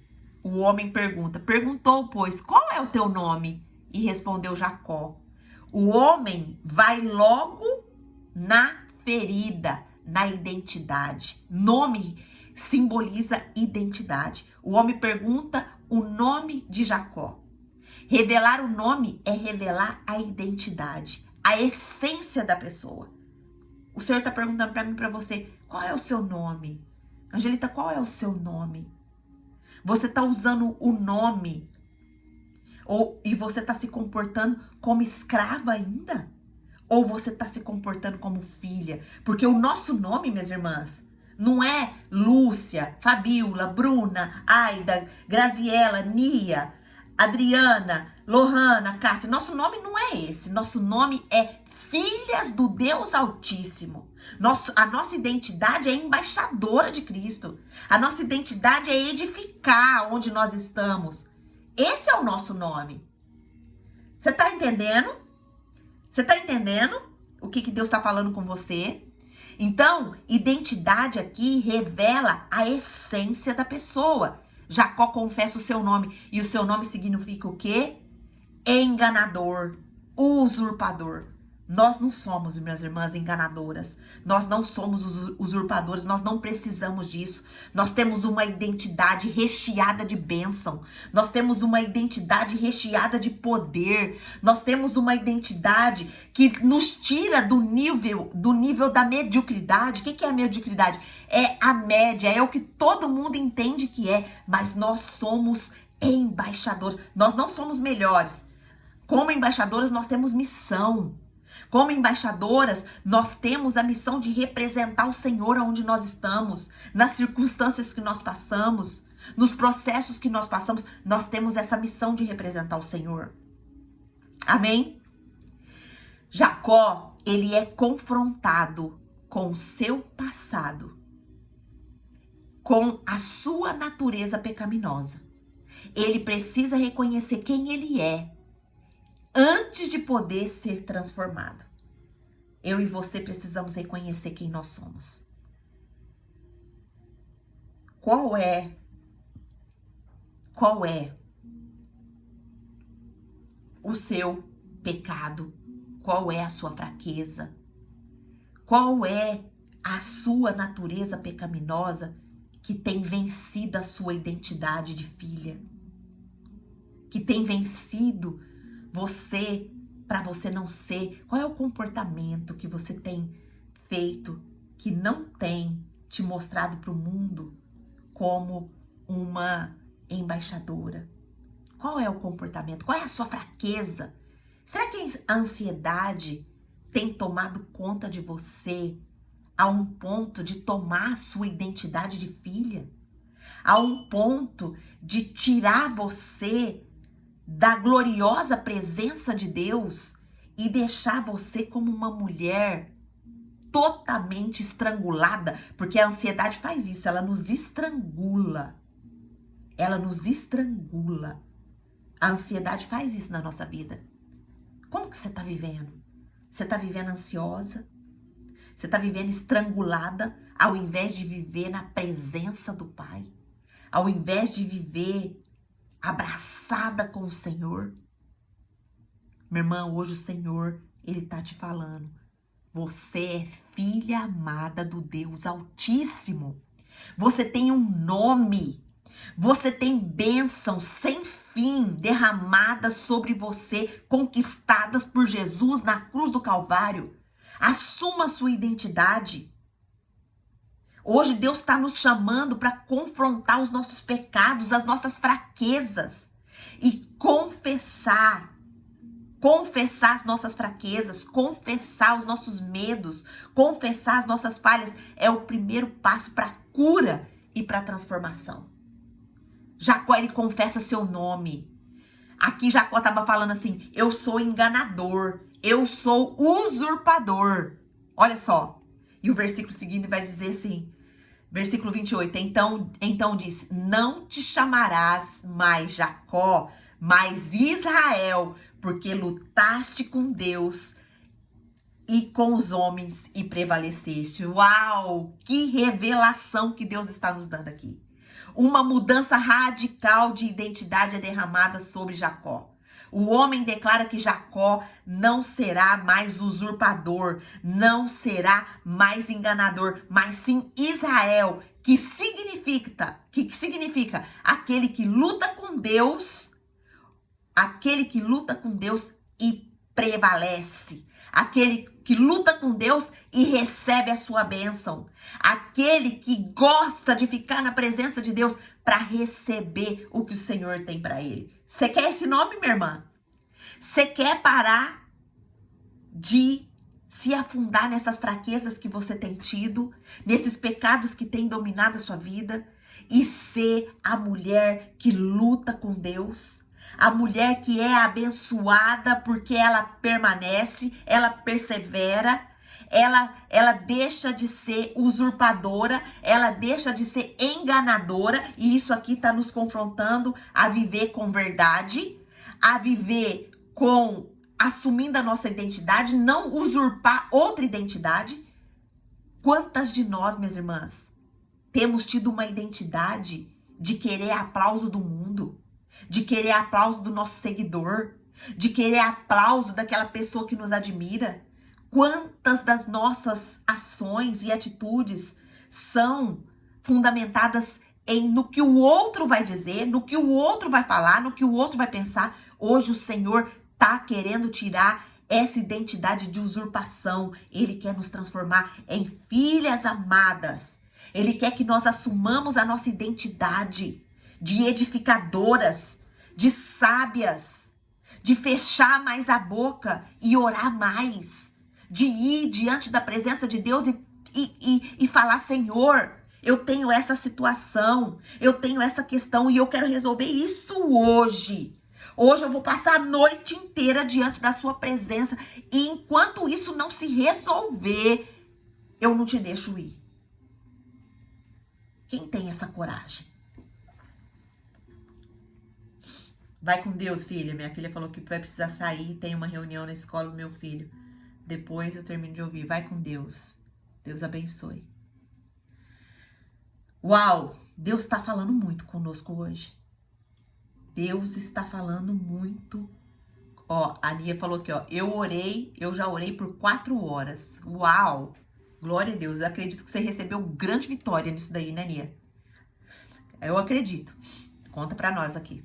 o homem perguntou, pois, qual é o teu nome? E respondeu Jacó. O homem vai logo na ferida, na identidade. Nome simboliza identidade. O homem pergunta o nome de Jacó. Revelar o nome é revelar a identidade, a essência da pessoa. O Senhor está perguntando para mim e para você, qual é o seu nome? Angelita, qual é o seu nome? Você está usando o nome e você está se comportando como escrava ainda? Ou você está se comportando como filha? Porque o nosso nome, minhas irmãs, não é Lúcia, Fabiola, Bruna, Aida, Graziela, Nia, Adriana, Lohana, Cássia. Nosso nome não é esse. Nosso nome é filhas do Deus Altíssimo. A nossa identidade é embaixadora de Cristo. A nossa identidade é edificar onde nós estamos. Esse é o nosso nome. Você está entendendo? Você está entendendo o que Deus está falando com você? Então, identidade aqui revela a essência da pessoa. Jacó confessa o seu nome. E o seu nome significa o quê? Enganador, usurpador. Nós não somos, minhas irmãs, enganadoras. Nós não somos usurpadores. Nós não precisamos disso. Nós temos uma identidade recheada de bênção. Nós temos uma identidade recheada de poder. Nós temos uma identidade que nos tira do nível da mediocridade. O que é a mediocridade? É a média, é o que todo mundo entende que é. Mas nós somos embaixadores. Nós não somos melhores. Como embaixadoras, nós temos missão. Como embaixadoras, nós temos a missão de representar o Senhor onde nós estamos, nas circunstâncias que nós passamos, nos processos que nós passamos, nós temos essa missão de representar o Senhor. Amém? Jacó, ele é confrontado com o seu passado, com a sua natureza pecaminosa. Ele precisa reconhecer quem ele é, antes de poder ser transformado. Eu e você precisamos reconhecer quem nós somos. Qual é o seu pecado? Qual é a sua fraqueza? Qual é a sua natureza pecaminosa que tem vencido a sua identidade de filha? Que tem vencido você, para você não ser? Qual é o comportamento que você tem feito que não tem te mostrado para o mundo como uma embaixadora? Qual é o comportamento? Qual é a sua fraqueza? Será que a ansiedade tem tomado conta de você a um ponto de tomar a sua identidade de filha? A um ponto de tirar você da gloriosa presença de Deus e deixar você como uma mulher totalmente estrangulada, porque a ansiedade faz isso, ela nos estrangula. Ela nos estrangula. A ansiedade faz isso na nossa vida. Como que você está vivendo? Você está vivendo ansiosa? Você está vivendo estrangulada ao invés de viver na presença do Pai? Ao invés de viver abraçada com o Senhor? Minha irmã, hoje o Senhor, Ele tá te falando. Você é filha amada do Deus Altíssimo. Você tem um nome. Você tem bênçãos sem fim derramadas sobre você, conquistadas por Jesus na cruz do Calvário. Assuma a sua identidade. Hoje Deus está nos chamando para confrontar os nossos pecados, as nossas fraquezas e confessar as nossas fraquezas, confessar os nossos medos, confessar as nossas falhas é o primeiro passo para a cura e para a transformação. Jacó, ele confessa seu nome. Aqui Jacó estava falando assim, eu sou enganador, eu sou usurpador. Olha só. E o versículo seguinte vai dizer assim, versículo 28, então diz, não te chamarás mais Jacó, mas Israel, porque lutaste com Deus e com os homens e prevaleceste. Uau! Que revelação que Deus está nos dando aqui. Uma mudança radical de identidade é derramada sobre Jacó. O homem declara que Jacó não será mais usurpador, não será mais enganador, mas sim Israel, que significa aquele que luta com Deus, e prevalece, aquele que luta com Deus e recebe a sua bênção, aquele que gosta de ficar na presença de Deus para receber o que o Senhor tem para ele. Você quer esse nome, minha irmã? Você quer parar de se afundar nessas fraquezas que você tem tido, nesses pecados que têm dominado a sua vida e ser a mulher que luta com Deus? A mulher que é abençoada porque ela permanece, ela persevera, ela deixa de ser usurpadora, ela deixa de ser enganadora, e isso aqui está nos confrontando a viver com verdade, a viver assumindo a nossa identidade, não usurpar outra identidade. Quantas de nós, minhas irmãs, temos tido uma identidade de querer aplauso do mundo, de querer aplauso do nosso seguidor, de querer aplauso daquela pessoa que nos admira? Quantas das nossas ações e atitudes são fundamentadas no que o outro vai dizer, no que o outro vai falar, no que o outro vai pensar? Hoje o Senhor está querendo tirar essa identidade de usurpação. Ele quer nos transformar em filhas amadas. Ele quer que nós assumamos a nossa identidade de edificadoras, de sábias, de fechar mais a boca e orar mais, de ir diante da presença de Deus e falar, Senhor, eu tenho essa situação, eu tenho essa questão e eu quero resolver isso hoje. Hoje eu vou passar a noite inteira diante da sua presença e enquanto isso não se resolver, eu não te deixo ir. Quem tem essa coragem? Vai com Deus, filha. Minha filha falou que vai precisar sair, tem uma reunião na escola do meu filho. Depois eu termino de ouvir. Vai com Deus. Deus abençoe. Uau! Deus está falando muito conosco hoje. Deus está falando muito. Ó, a Nia falou aqui, ó. Eu já orei por 4 horas. Uau! Glória a Deus. Eu acredito que você recebeu grande vitória nisso daí, né, Nia? Eu acredito. Conta pra nós aqui.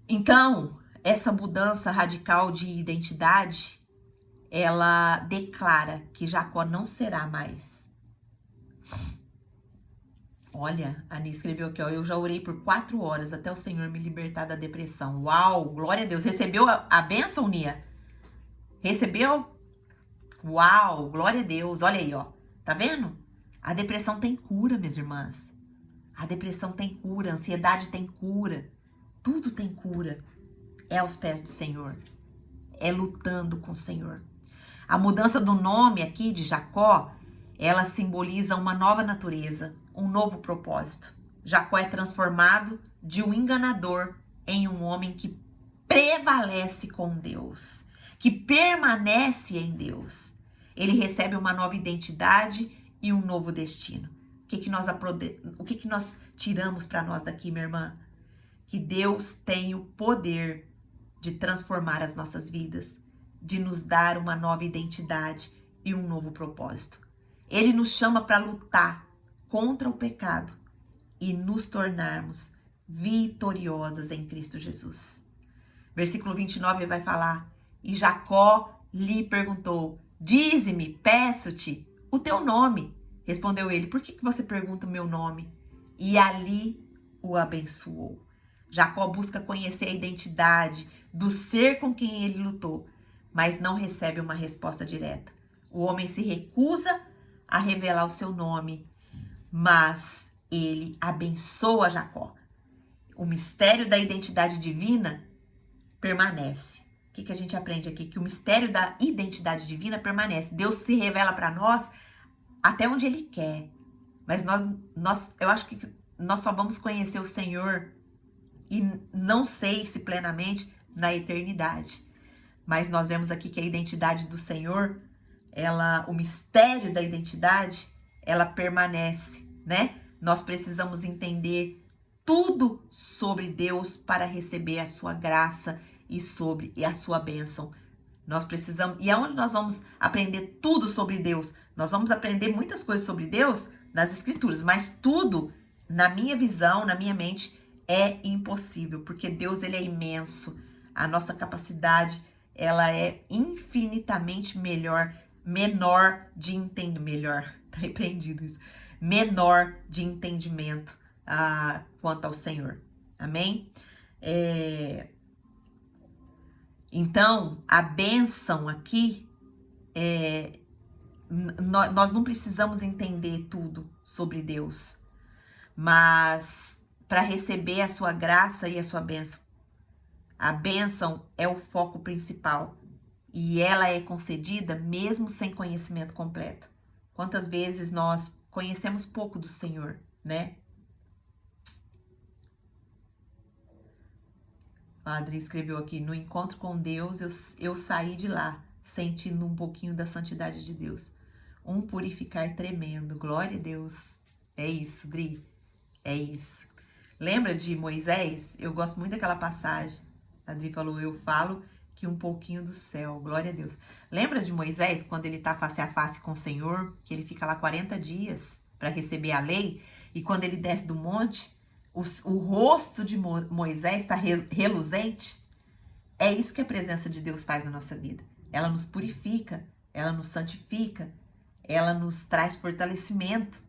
Então, essa mudança radical de identidade, ela declara que Jacó não será mais. Olha, a Ani escreveu aqui, ó, eu já orei por 4 horas até o Senhor me libertar da depressão. Uau, glória a Deus. Recebeu a bênção, Nia? Recebeu? Uau, glória a Deus. Olha aí, ó. Tá vendo? A depressão tem cura, minhas irmãs. A depressão tem cura, a ansiedade tem cura. Tudo tem cura. É aos pés do Senhor. É lutando com o Senhor. A mudança do nome aqui de Jacó, ela simboliza uma nova natureza, um novo propósito. Jacó é transformado de um enganador em um homem que prevalece com Deus, que permanece em Deus. Ele recebe uma nova identidade e um novo destino. O que nós tiramos para nós daqui, minha irmã? Que Deus tem o poder de transformar as nossas vidas, de nos dar uma nova identidade e um novo propósito. Ele nos chama para lutar contra o pecado e nos tornarmos vitoriosas em Cristo Jesus. Versículo 29 vai falar: e Jacó lhe perguntou: dize-me, peço-te, o teu nome. Respondeu ele: por que você pergunta o meu nome? E ali o abençoou. Jacó busca conhecer a identidade do ser com quem ele lutou, mas não recebe uma resposta direta. O homem se recusa a revelar o seu nome, mas ele abençoa Jacó. O mistério da identidade divina permanece. O que a gente aprende aqui? Que o mistério da identidade divina permanece. Deus se revela para nós até onde Ele quer. Mas eu acho que nós só vamos conhecer o Senhor, e não sei se plenamente, na eternidade. Mas nós vemos aqui que a identidade do Senhor, o mistério da identidade, ela permanece, né? Nós precisamos entender tudo sobre Deus para receber a sua graça e a sua bênção. Nós precisamos, e aonde nós vamos aprender tudo sobre Deus? Nós vamos aprender muitas coisas sobre Deus nas Escrituras, mas tudo, na minha visão, na minha mente, é impossível, porque Deus, ele é imenso. A nossa capacidade, ela é infinitamente menor de entendimento, tá repreendido isso, menor de entendimento quanto ao Senhor. Amém? Então, a bênção aqui, nós não precisamos entender tudo sobre Deus, mas para receber a sua graça e a sua bênção. A bênção é o foco principal e ela é concedida mesmo sem conhecimento completo. Quantas vezes nós conhecemos pouco do Senhor, né? A Adri escreveu aqui: no encontro com Deus, eu saí de lá, sentindo um pouquinho da santidade de Deus. Um purificar tremendo. Glória a Deus. É isso, Adri. É isso. Lembra de Moisés? Eu gosto muito daquela passagem. A Adri falou: eu falo que um pouquinho do céu. Glória a Deus. Lembra de Moisés, quando ele tá face a face com o Senhor, que ele fica lá 40 dias para receber a lei, e quando ele desce do monte, o rosto de Moisés está reluzente? É isso que a presença de Deus faz na nossa vida. Ela nos purifica, ela nos santifica, ela nos traz fortalecimento,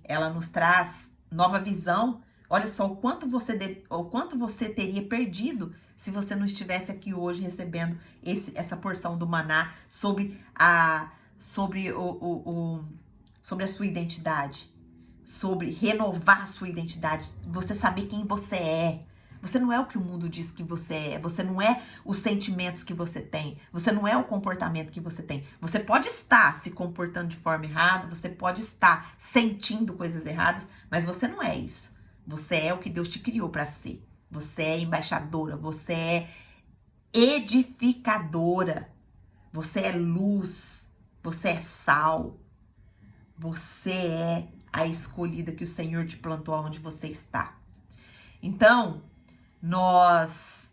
ela nos traz nova visão. Olha só o quanto você teria perdido se você não estivesse aqui hoje recebendo essa porção do maná sobre a sua identidade, sobre renovar a sua identidade, você saber quem você é. Você não é o que o mundo diz que você é, você não é os sentimentos que você tem, você não é o comportamento que você tem. Você pode estar se comportando de forma errada, você pode estar sentindo coisas erradas, mas você não é isso. Você é o que Deus te criou para ser. Você é embaixadora, você é edificadora, você é luz, você é sal, você é a escolhida que o Senhor te plantou onde você está. Então, nós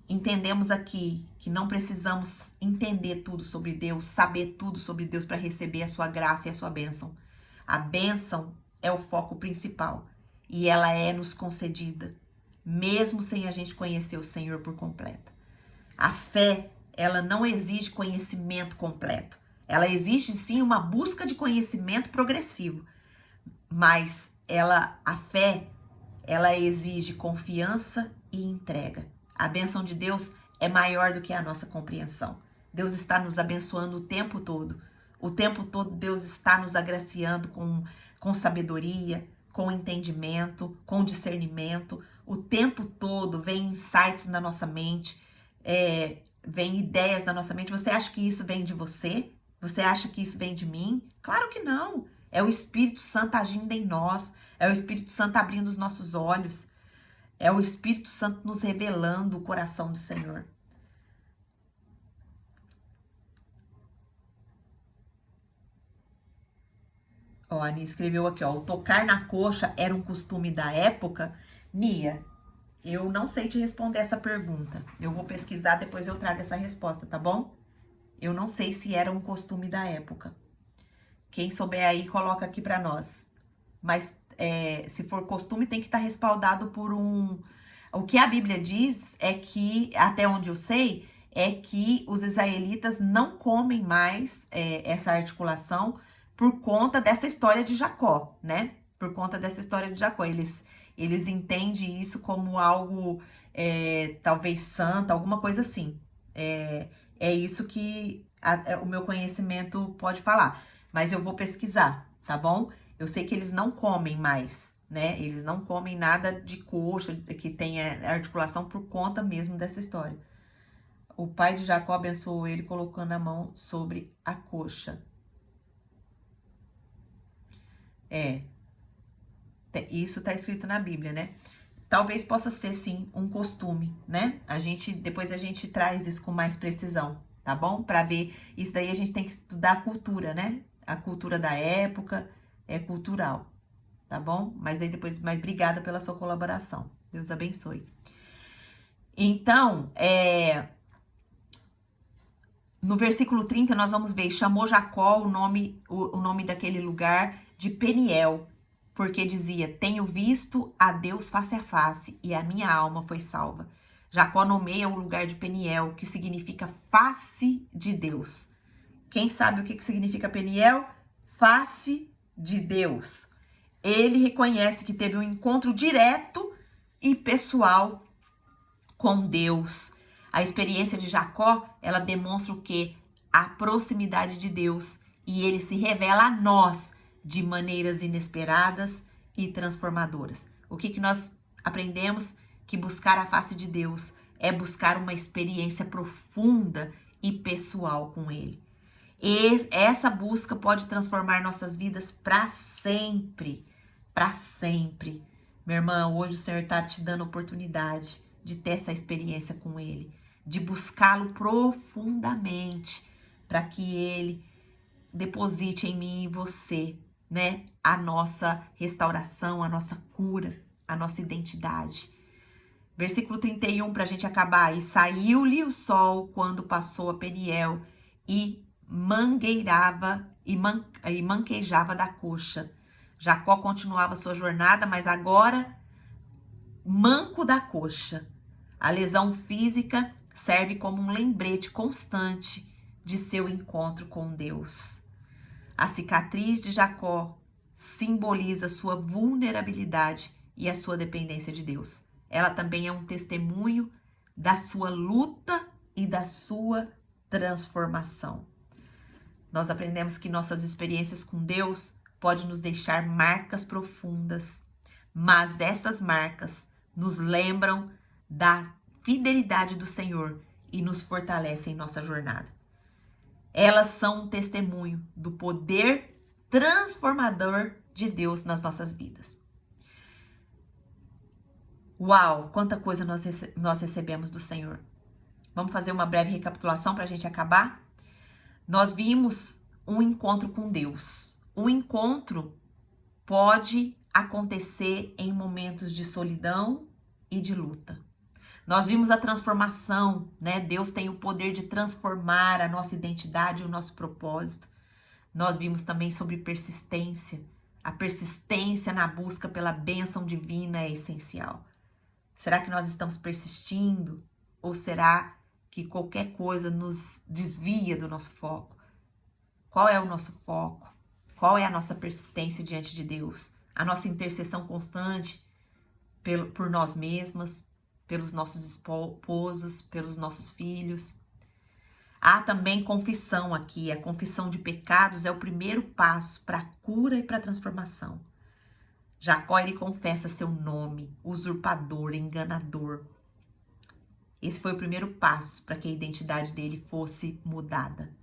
entendemos aqui que não precisamos entender tudo sobre Deus, saber tudo sobre Deus para receber a sua graça e a sua bênção. A bênção é o foco principal e ela é nos concedida, mesmo sem a gente conhecer o Senhor por completo. A fé, ela não exige conhecimento completo. Ela exige sim uma busca de conhecimento progressivo, mas a fé, ela exige confiança e entrega. A bênção de Deus é maior do que a nossa compreensão. Deus está nos abençoando o tempo todo. O tempo todo Deus está nos agraciando com sabedoria, com entendimento, com discernimento. O tempo todo vem insights na nossa mente, vem ideias na nossa mente. Você acha que isso vem de você? Você acha que isso vem de mim? Claro que não. É o Espírito Santo agindo em nós. É o Espírito Santo abrindo os nossos olhos. É o Espírito Santo nos revelando o coração do Senhor. Ó, a Nia escreveu aqui, ó: o tocar na coxa era um costume da época. Nia, eu não sei te responder essa pergunta. Eu vou pesquisar, depois eu trago essa resposta, tá bom? Eu não sei se era um costume da época. Quem souber aí, coloca aqui pra nós. Mas se for costume, tem que estar respaldado por um... O que a Bíblia diz é que, até onde eu sei, é que os israelitas não comem mais essa articulação por conta dessa história de Jacó, né? Por conta dessa história de Jacó. Eles entendem isso como algo, talvez santo, alguma coisa assim. É isso que o meu conhecimento pode falar. Mas eu vou pesquisar, tá bom? Eu sei que eles não comem mais, né? Eles não comem nada de coxa, que tenha articulação por conta mesmo dessa história. O pai de Jacó abençoou ele colocando a mão sobre a coxa. Isso tá escrito na Bíblia, né? Talvez possa ser, sim, um costume, né? Depois a gente traz isso com mais precisão, tá bom? Pra ver, isso daí a gente tem que estudar a cultura, né? A cultura da época é cultural, tá bom? Mas obrigada pela sua colaboração. Deus abençoe. Então, no versículo 30, nós vamos ver, chamou Jacó o nome daquele lugar de Peniel, porque dizia, tenho visto a Deus face a face, e a minha alma foi salva. Jacó nomeia o lugar de Peniel, que significa face de Deus. Quem sabe o que significa Peniel? Face de Deus. Ele reconhece que teve um encontro direto e pessoal com Deus. A experiência de Jacó, ela demonstra o quê? A proximidade de Deus. E ele se revela a nós de maneiras inesperadas e transformadoras. O que nós aprendemos? Que buscar a face de Deus é buscar uma experiência profunda e pessoal com Ele. E essa busca pode transformar nossas vidas para sempre. Para sempre. Minha irmã, hoje o Senhor está te dando oportunidade de ter essa experiência com Ele, de buscá-lo profundamente, para que Ele deposite em mim e em você, né, a nossa restauração, a nossa cura, a nossa identidade. Versículo 31, para a gente acabar. E saiu-lhe o sol quando passou a Peniel e mangueirava e manquejava da coxa. Jacó continuava sua jornada, mas agora manco da coxa. A lesão física serve como um lembrete constante de seu encontro com Deus. A cicatriz de Jacó simboliza sua vulnerabilidade e a sua dependência de Deus. Ela também é um testemunho da sua luta e da sua transformação. Nós aprendemos que nossas experiências com Deus podem nos deixar marcas profundas, mas essas marcas nos lembram da fidelidade do Senhor e nos fortalecem em nossa jornada. Elas são um testemunho do poder transformador de Deus nas nossas vidas. Uau, quanta coisa nós recebemos do Senhor. Vamos fazer uma breve recapitulação para a gente acabar? Nós vimos um encontro com Deus. O encontro pode acontecer em momentos de solidão e de luta. Nós vimos a transformação, né? Deus tem o poder de transformar a nossa identidade e o nosso propósito. Nós vimos também sobre persistência. A persistência na busca pela bênção divina é essencial. Será que nós estamos persistindo? Ou será que qualquer coisa nos desvia do nosso foco? Qual é o nosso foco? Qual é a nossa persistência diante de Deus? A nossa intercessão constante por nós mesmas, pelos nossos esposos, pelos nossos filhos. Há também confissão aqui. A confissão de pecados é o primeiro passo para a cura e para a transformação. Jacó, ele confessa seu nome, usurpador, enganador. Esse foi o primeiro passo para que a identidade dele fosse mudada.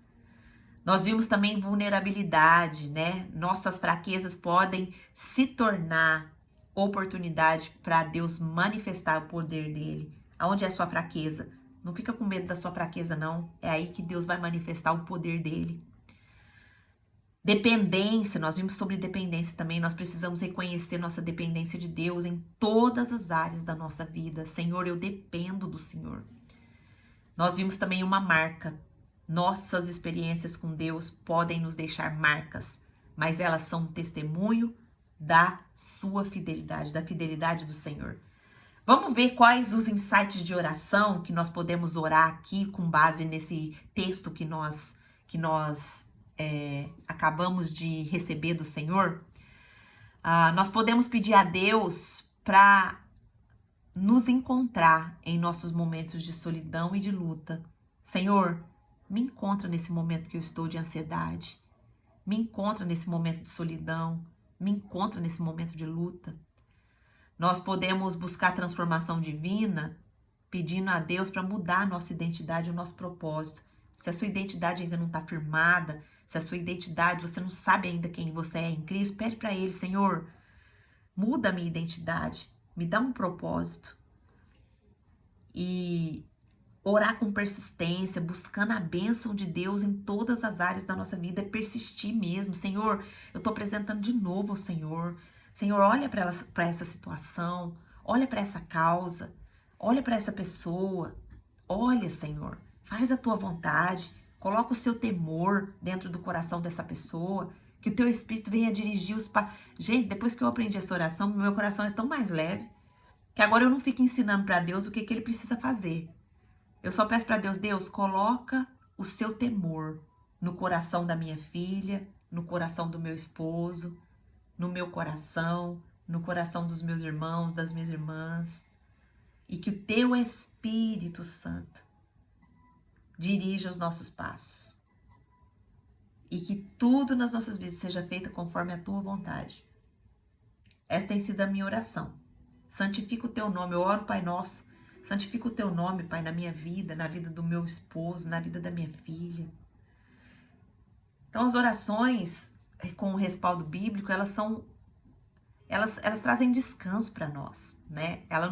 Nós vimos também vulnerabilidade, né? Nossas fraquezas podem se tornar oportunidade para Deus manifestar o poder dele. Aonde é a sua fraqueza? Não fica com medo da sua fraqueza, não. É aí que Deus vai manifestar o poder dele. Dependência, nós vimos sobre dependência também, nós precisamos reconhecer nossa dependência de Deus em todas as áreas da nossa vida. Senhor, eu dependo do Senhor. Nós vimos também uma marca. Nossas experiências com Deus podem nos deixar marcas, mas elas são um testemunho da sua fidelidade, da fidelidade do Senhor. Vamos ver quais os insights de oração que nós podemos orar aqui com base nesse texto que nós acabamos de receber do Senhor. Nós podemos pedir a Deus para nos encontrar em nossos momentos de solidão e de luta. Senhor, me encontra nesse momento que eu estou de ansiedade. Me encontra nesse momento de solidão. Me encontra nesse momento de luta. Nós podemos buscar transformação divina pedindo a Deus para mudar a nossa identidade e o nosso propósito. Se a sua identidade ainda não está firmada, se a sua identidade, você não sabe ainda quem você é em Cristo, pede para Ele, Senhor, muda a minha identidade, me dá um propósito. E orar com persistência, buscando a bênção de Deus em todas as áreas da nossa vida, é persistir mesmo. Senhor, eu estou apresentando de novo ao Senhor. Senhor, olha para essa situação, olha para essa causa, olha para essa pessoa. Olha, Senhor, faz a tua vontade, coloca o seu temor dentro do coração dessa pessoa, que o teu Espírito venha dirigir os passos. Gente, depois que eu aprendi essa oração, meu coração é tão mais leve, que agora eu não fico ensinando para Deus o que Ele precisa fazer. Eu só peço para Deus, Deus, coloca o seu temor no coração da minha filha, no coração do meu esposo, no meu coração, no coração dos meus irmãos, das minhas irmãs. E que o teu Espírito Santo dirija os nossos passos. E que tudo nas nossas vidas seja feito conforme a tua vontade. Esta tem sido a minha oração. Santifica o teu nome. Eu oro, Pai Nosso. Santifica o teu nome, Pai, na minha vida, na vida do meu esposo, na vida da minha filha. Então, as orações com o respaldo bíblico, elas trazem descanso para nós, né? Ela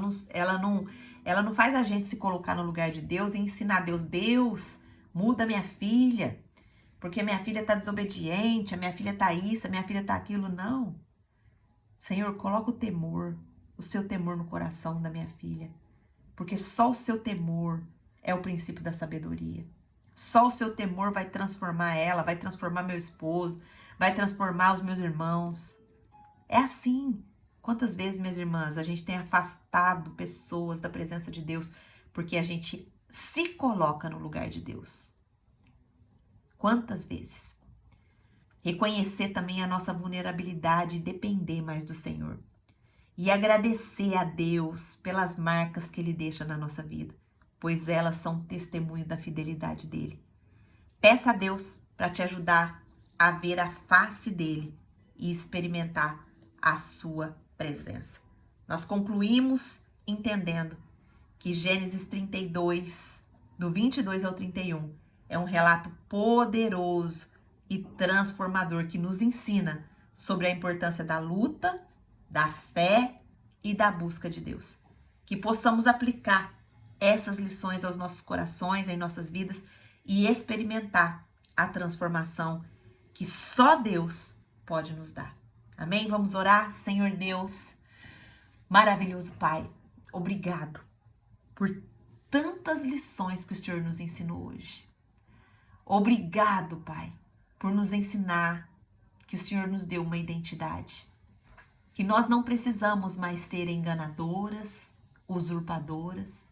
não faz a gente se colocar no lugar de Deus e ensinar a Deus, Deus, muda minha filha, porque minha filha está desobediente, a minha filha está isso, a minha filha está aquilo. Não. Senhor, coloca o seu temor no coração da minha filha, porque só o seu temor é o princípio da sabedoria. Só o seu temor vai transformar ela, vai transformar meu esposo, vai transformar os meus irmãos. É assim. Quantas vezes, minhas irmãs, a gente tem afastado pessoas da presença de Deus porque a gente se coloca no lugar de Deus? Quantas vezes? Reconhecer também a nossa vulnerabilidade e depender mais do Senhor. E agradecer a Deus pelas marcas que Ele deixa na nossa vida, pois elas são testemunho da fidelidade dEle. Peça a Deus para te ajudar a ver a face dEle e experimentar a sua presença. Nós concluímos entendendo que Gênesis 32, do 22 ao 31, é um relato poderoso e transformador que nos ensina sobre a importância da luta, da fé e da busca de Deus. Que possamos aplicar essas lições aos nossos corações, em nossas vidas e experimentar a transformação que só Deus pode nos dar. Amém? Vamos orar? Senhor Deus, maravilhoso Pai, obrigado por tantas lições que o Senhor nos ensinou hoje. Obrigado, Pai, por nos ensinar que o Senhor nos deu uma identidade, que nós não precisamos mais ser enganadoras, usurpadoras,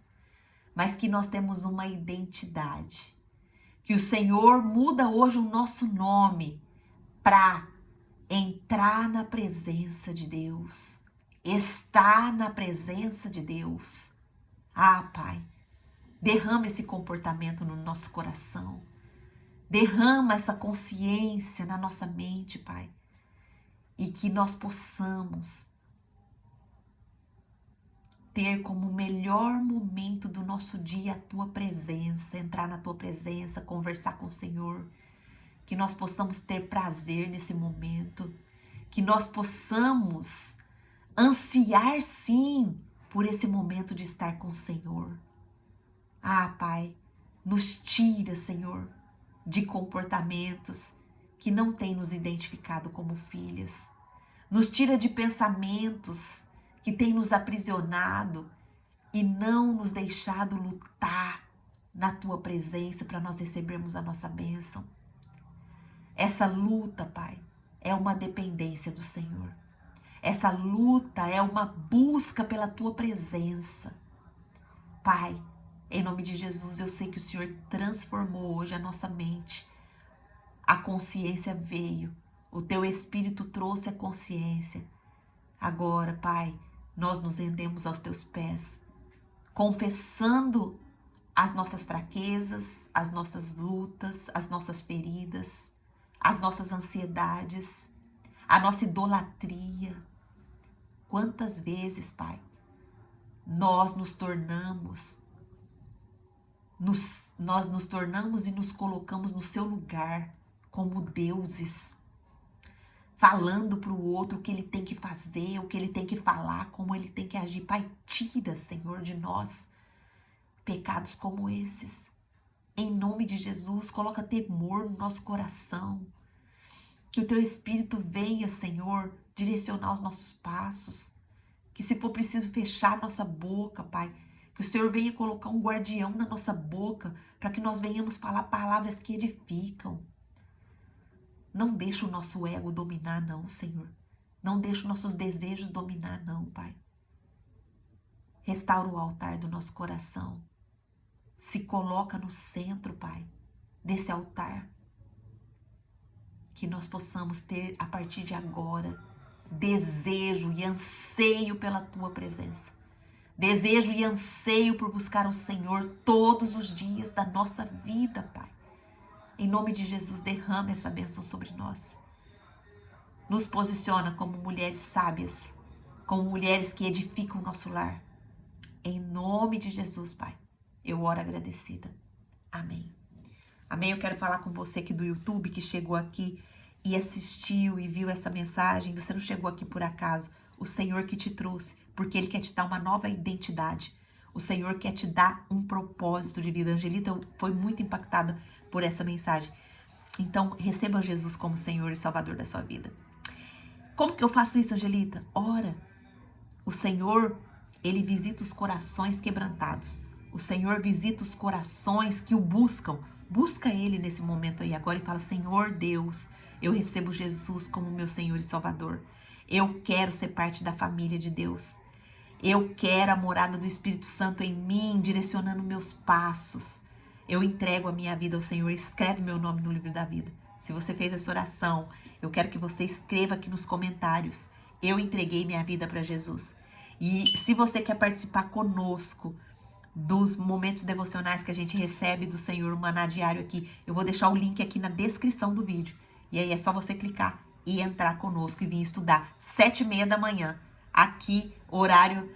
mas que nós temos uma identidade, que o Senhor muda hoje o nosso nome para entrar na presença de Deus, estar na presença de Deus. Ah, Pai, derrama esse comportamento no nosso coração, derrama essa consciência na nossa mente, Pai, e que nós possamos ter como melhor momento do nosso dia a Tua presença, entrar na Tua presença, conversar com o Senhor, que nós possamos ter prazer nesse momento, que nós possamos ansiar sim por esse momento de estar com o Senhor. Ah, Pai, nos tira, Senhor, de comportamentos que não tem nos identificado como filhas. Nos tira de pensamentos que têm nos aprisionado e não nos deixado lutar na tua presença para nós recebermos a nossa bênção. Essa luta, Pai, é uma dependência do Senhor. Essa luta é uma busca pela tua presença. Pai, em nome de Jesus, eu sei que o Senhor transformou hoje a nossa mente. A consciência veio, o teu Espírito trouxe a consciência. Agora, Pai, nós nos rendemos aos teus pés, confessando as nossas fraquezas, as nossas lutas, as nossas feridas, as nossas ansiedades, a nossa idolatria. Quantas vezes, Pai, nós nos tornamos e nos colocamos no seu lugar como deuses, falando para o outro o que ele tem que fazer, o que ele tem que falar, como ele tem que agir. Pai, tira, Senhor, de nós pecados como esses. Em nome de Jesus, coloca temor no nosso coração. Que o teu Espírito venha, Senhor, direcionar os nossos passos. Que se for preciso fechar nossa boca, Pai, que o Senhor venha colocar um guardião na nossa boca para que nós venhamos falar palavras que edificam. Não deixa o nosso ego dominar, não, Senhor. Não deixa os nossos desejos dominar, não, Pai. Restaura o altar do nosso coração. Se coloca no centro, Pai, desse altar. Que nós possamos ter, a partir de agora, desejo e anseio pela tua presença. Desejo e anseio por buscar o Senhor todos os dias da nossa vida, Pai. Em nome de Jesus, derrama essa bênção sobre nós. Nos posiciona como mulheres sábias, como mulheres que edificam o nosso lar. Em nome de Jesus, Pai, eu oro agradecida. Amém. Amém. Eu quero falar com você aqui do YouTube que chegou aqui e assistiu e viu essa mensagem. Você não chegou aqui por acaso. O Senhor que te trouxe, porque Ele quer te dar uma nova identidade. O Senhor quer te dar um propósito de vida. Angelita foi muito impactada por essa mensagem. Então, receba Jesus como Senhor e Salvador da sua vida. Como que eu faço isso, Angelita? Ora. O Senhor, Ele visita os corações quebrantados. O Senhor visita os corações que o buscam. Busca Ele nesse momento aí agora e fala: Senhor Deus, eu recebo Jesus como meu Senhor e Salvador. Eu quero ser parte da família de Deus. Eu quero a morada do Espírito Santo em mim, direcionando meus passos. Eu entrego a minha vida ao Senhor. Escreve meu nome no livro da vida. Se você fez essa oração, eu quero que você escreva aqui nos comentários: eu entreguei minha vida para Jesus. E se você quer participar conosco dos momentos devocionais que a gente recebe do Senhor, o Maná Diário aqui, eu vou deixar o link aqui na descrição do vídeo. E aí é só você clicar e entrar conosco e vir estudar 7h30 da manhã, aqui, horário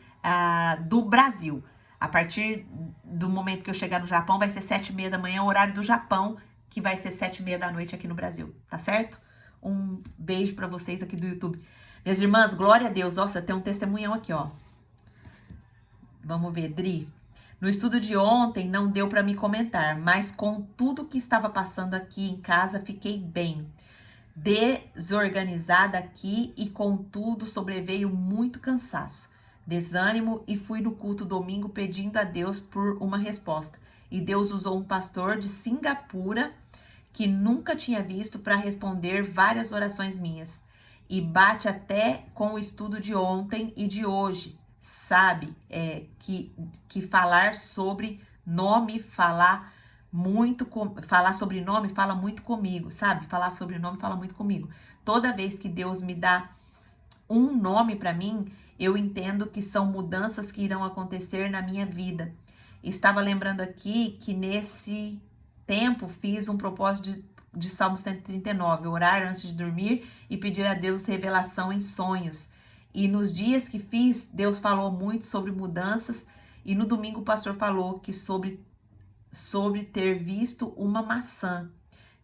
do Brasil. A partir do momento que eu chegar no Japão, vai ser 7h30 da manhã, horário do Japão, que vai ser 7h30 da noite aqui no Brasil, tá certo? Um beijo pra vocês aqui do YouTube. Minhas irmãs, glória a Deus. Nossa, tem um testemunhão aqui, ó. Vamos ver, Dri. No estudo de ontem não deu para me comentar, mas com tudo que estava passando aqui em casa, fiquei bem desorganizada aqui e contudo sobreveio muito cansaço, desânimo e fui no culto domingo pedindo a Deus por uma resposta. E Deus usou um pastor de Singapura que nunca tinha visto para responder várias orações minhas. E bate até com o estudo de ontem e de hoje. Sabe, que falar sobre nome, falar sobre nome fala muito comigo, sabe? Falar sobre nome fala muito comigo. Toda vez que Deus me dá um nome para mim, eu entendo que são mudanças que irão acontecer na minha vida. Estava lembrando aqui que nesse tempo fiz um propósito de Salmo 139, orar antes de dormir e pedir a Deus revelação em sonhos. E nos dias que fiz, Deus falou muito sobre mudanças. E no domingo o pastor falou que sobre ter visto uma maçã,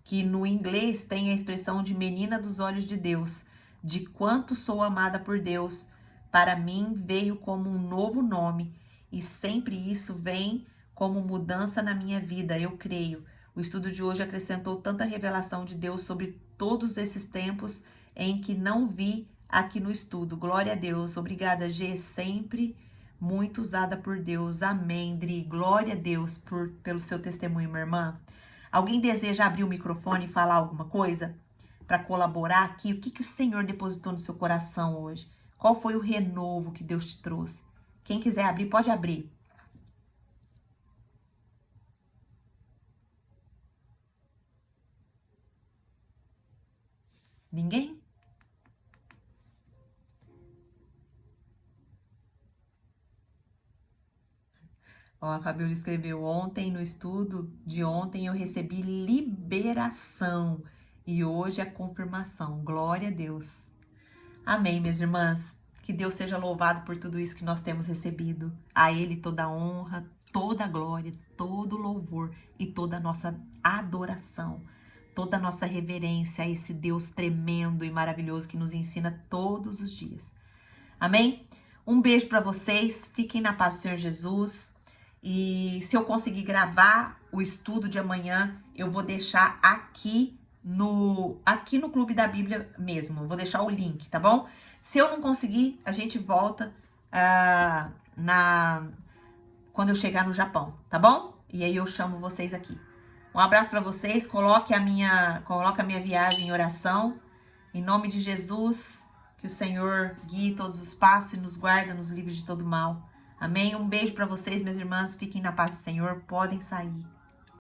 que no inglês tem a expressão de menina dos olhos de Deus, de quanto sou amada por Deus. Para mim veio como um novo nome e sempre isso vem como mudança na minha vida, eu creio. O estudo de hoje acrescentou tanta revelação de Deus sobre todos esses tempos em que não vi aqui no estudo. Glória a Deus. Obrigada, G, sempre muito usada por Deus. Amém, Dri. Glória a Deus pelo seu testemunho, minha irmã. Alguém deseja abrir o microfone e falar alguma coisa para colaborar aqui? O que o Senhor depositou no seu coração hoje? Qual foi o renovo que Deus te trouxe? Quem quiser abrir, pode abrir. Ninguém? Ó, a Fabiola escreveu: ontem, no estudo de ontem, eu recebi liberação e hoje a confirmação. Glória a Deus. Amém, minhas irmãs. Que Deus seja louvado por tudo isso que nós temos recebido. A Ele toda a honra, toda a glória, todo o louvor e toda a nossa adoração, toda a nossa reverência a esse Deus tremendo e maravilhoso que nos ensina todos os dias. Amém? Um beijo para vocês. Fiquem na paz do Senhor Jesus. E se eu conseguir gravar o estudo de amanhã, eu vou deixar aqui no Clube da Bíblia mesmo. Eu vou deixar o link, tá bom? Se eu não conseguir, a gente volta quando eu chegar no Japão, tá bom? E aí eu chamo vocês aqui. Um abraço para vocês. Coloque a minha viagem em oração. Em nome de Jesus, que o Senhor guie todos os passos e nos guarda, nos livre de todo mal. Amém? Um beijo para vocês, minhas irmãs. Fiquem na paz do Senhor. Podem sair.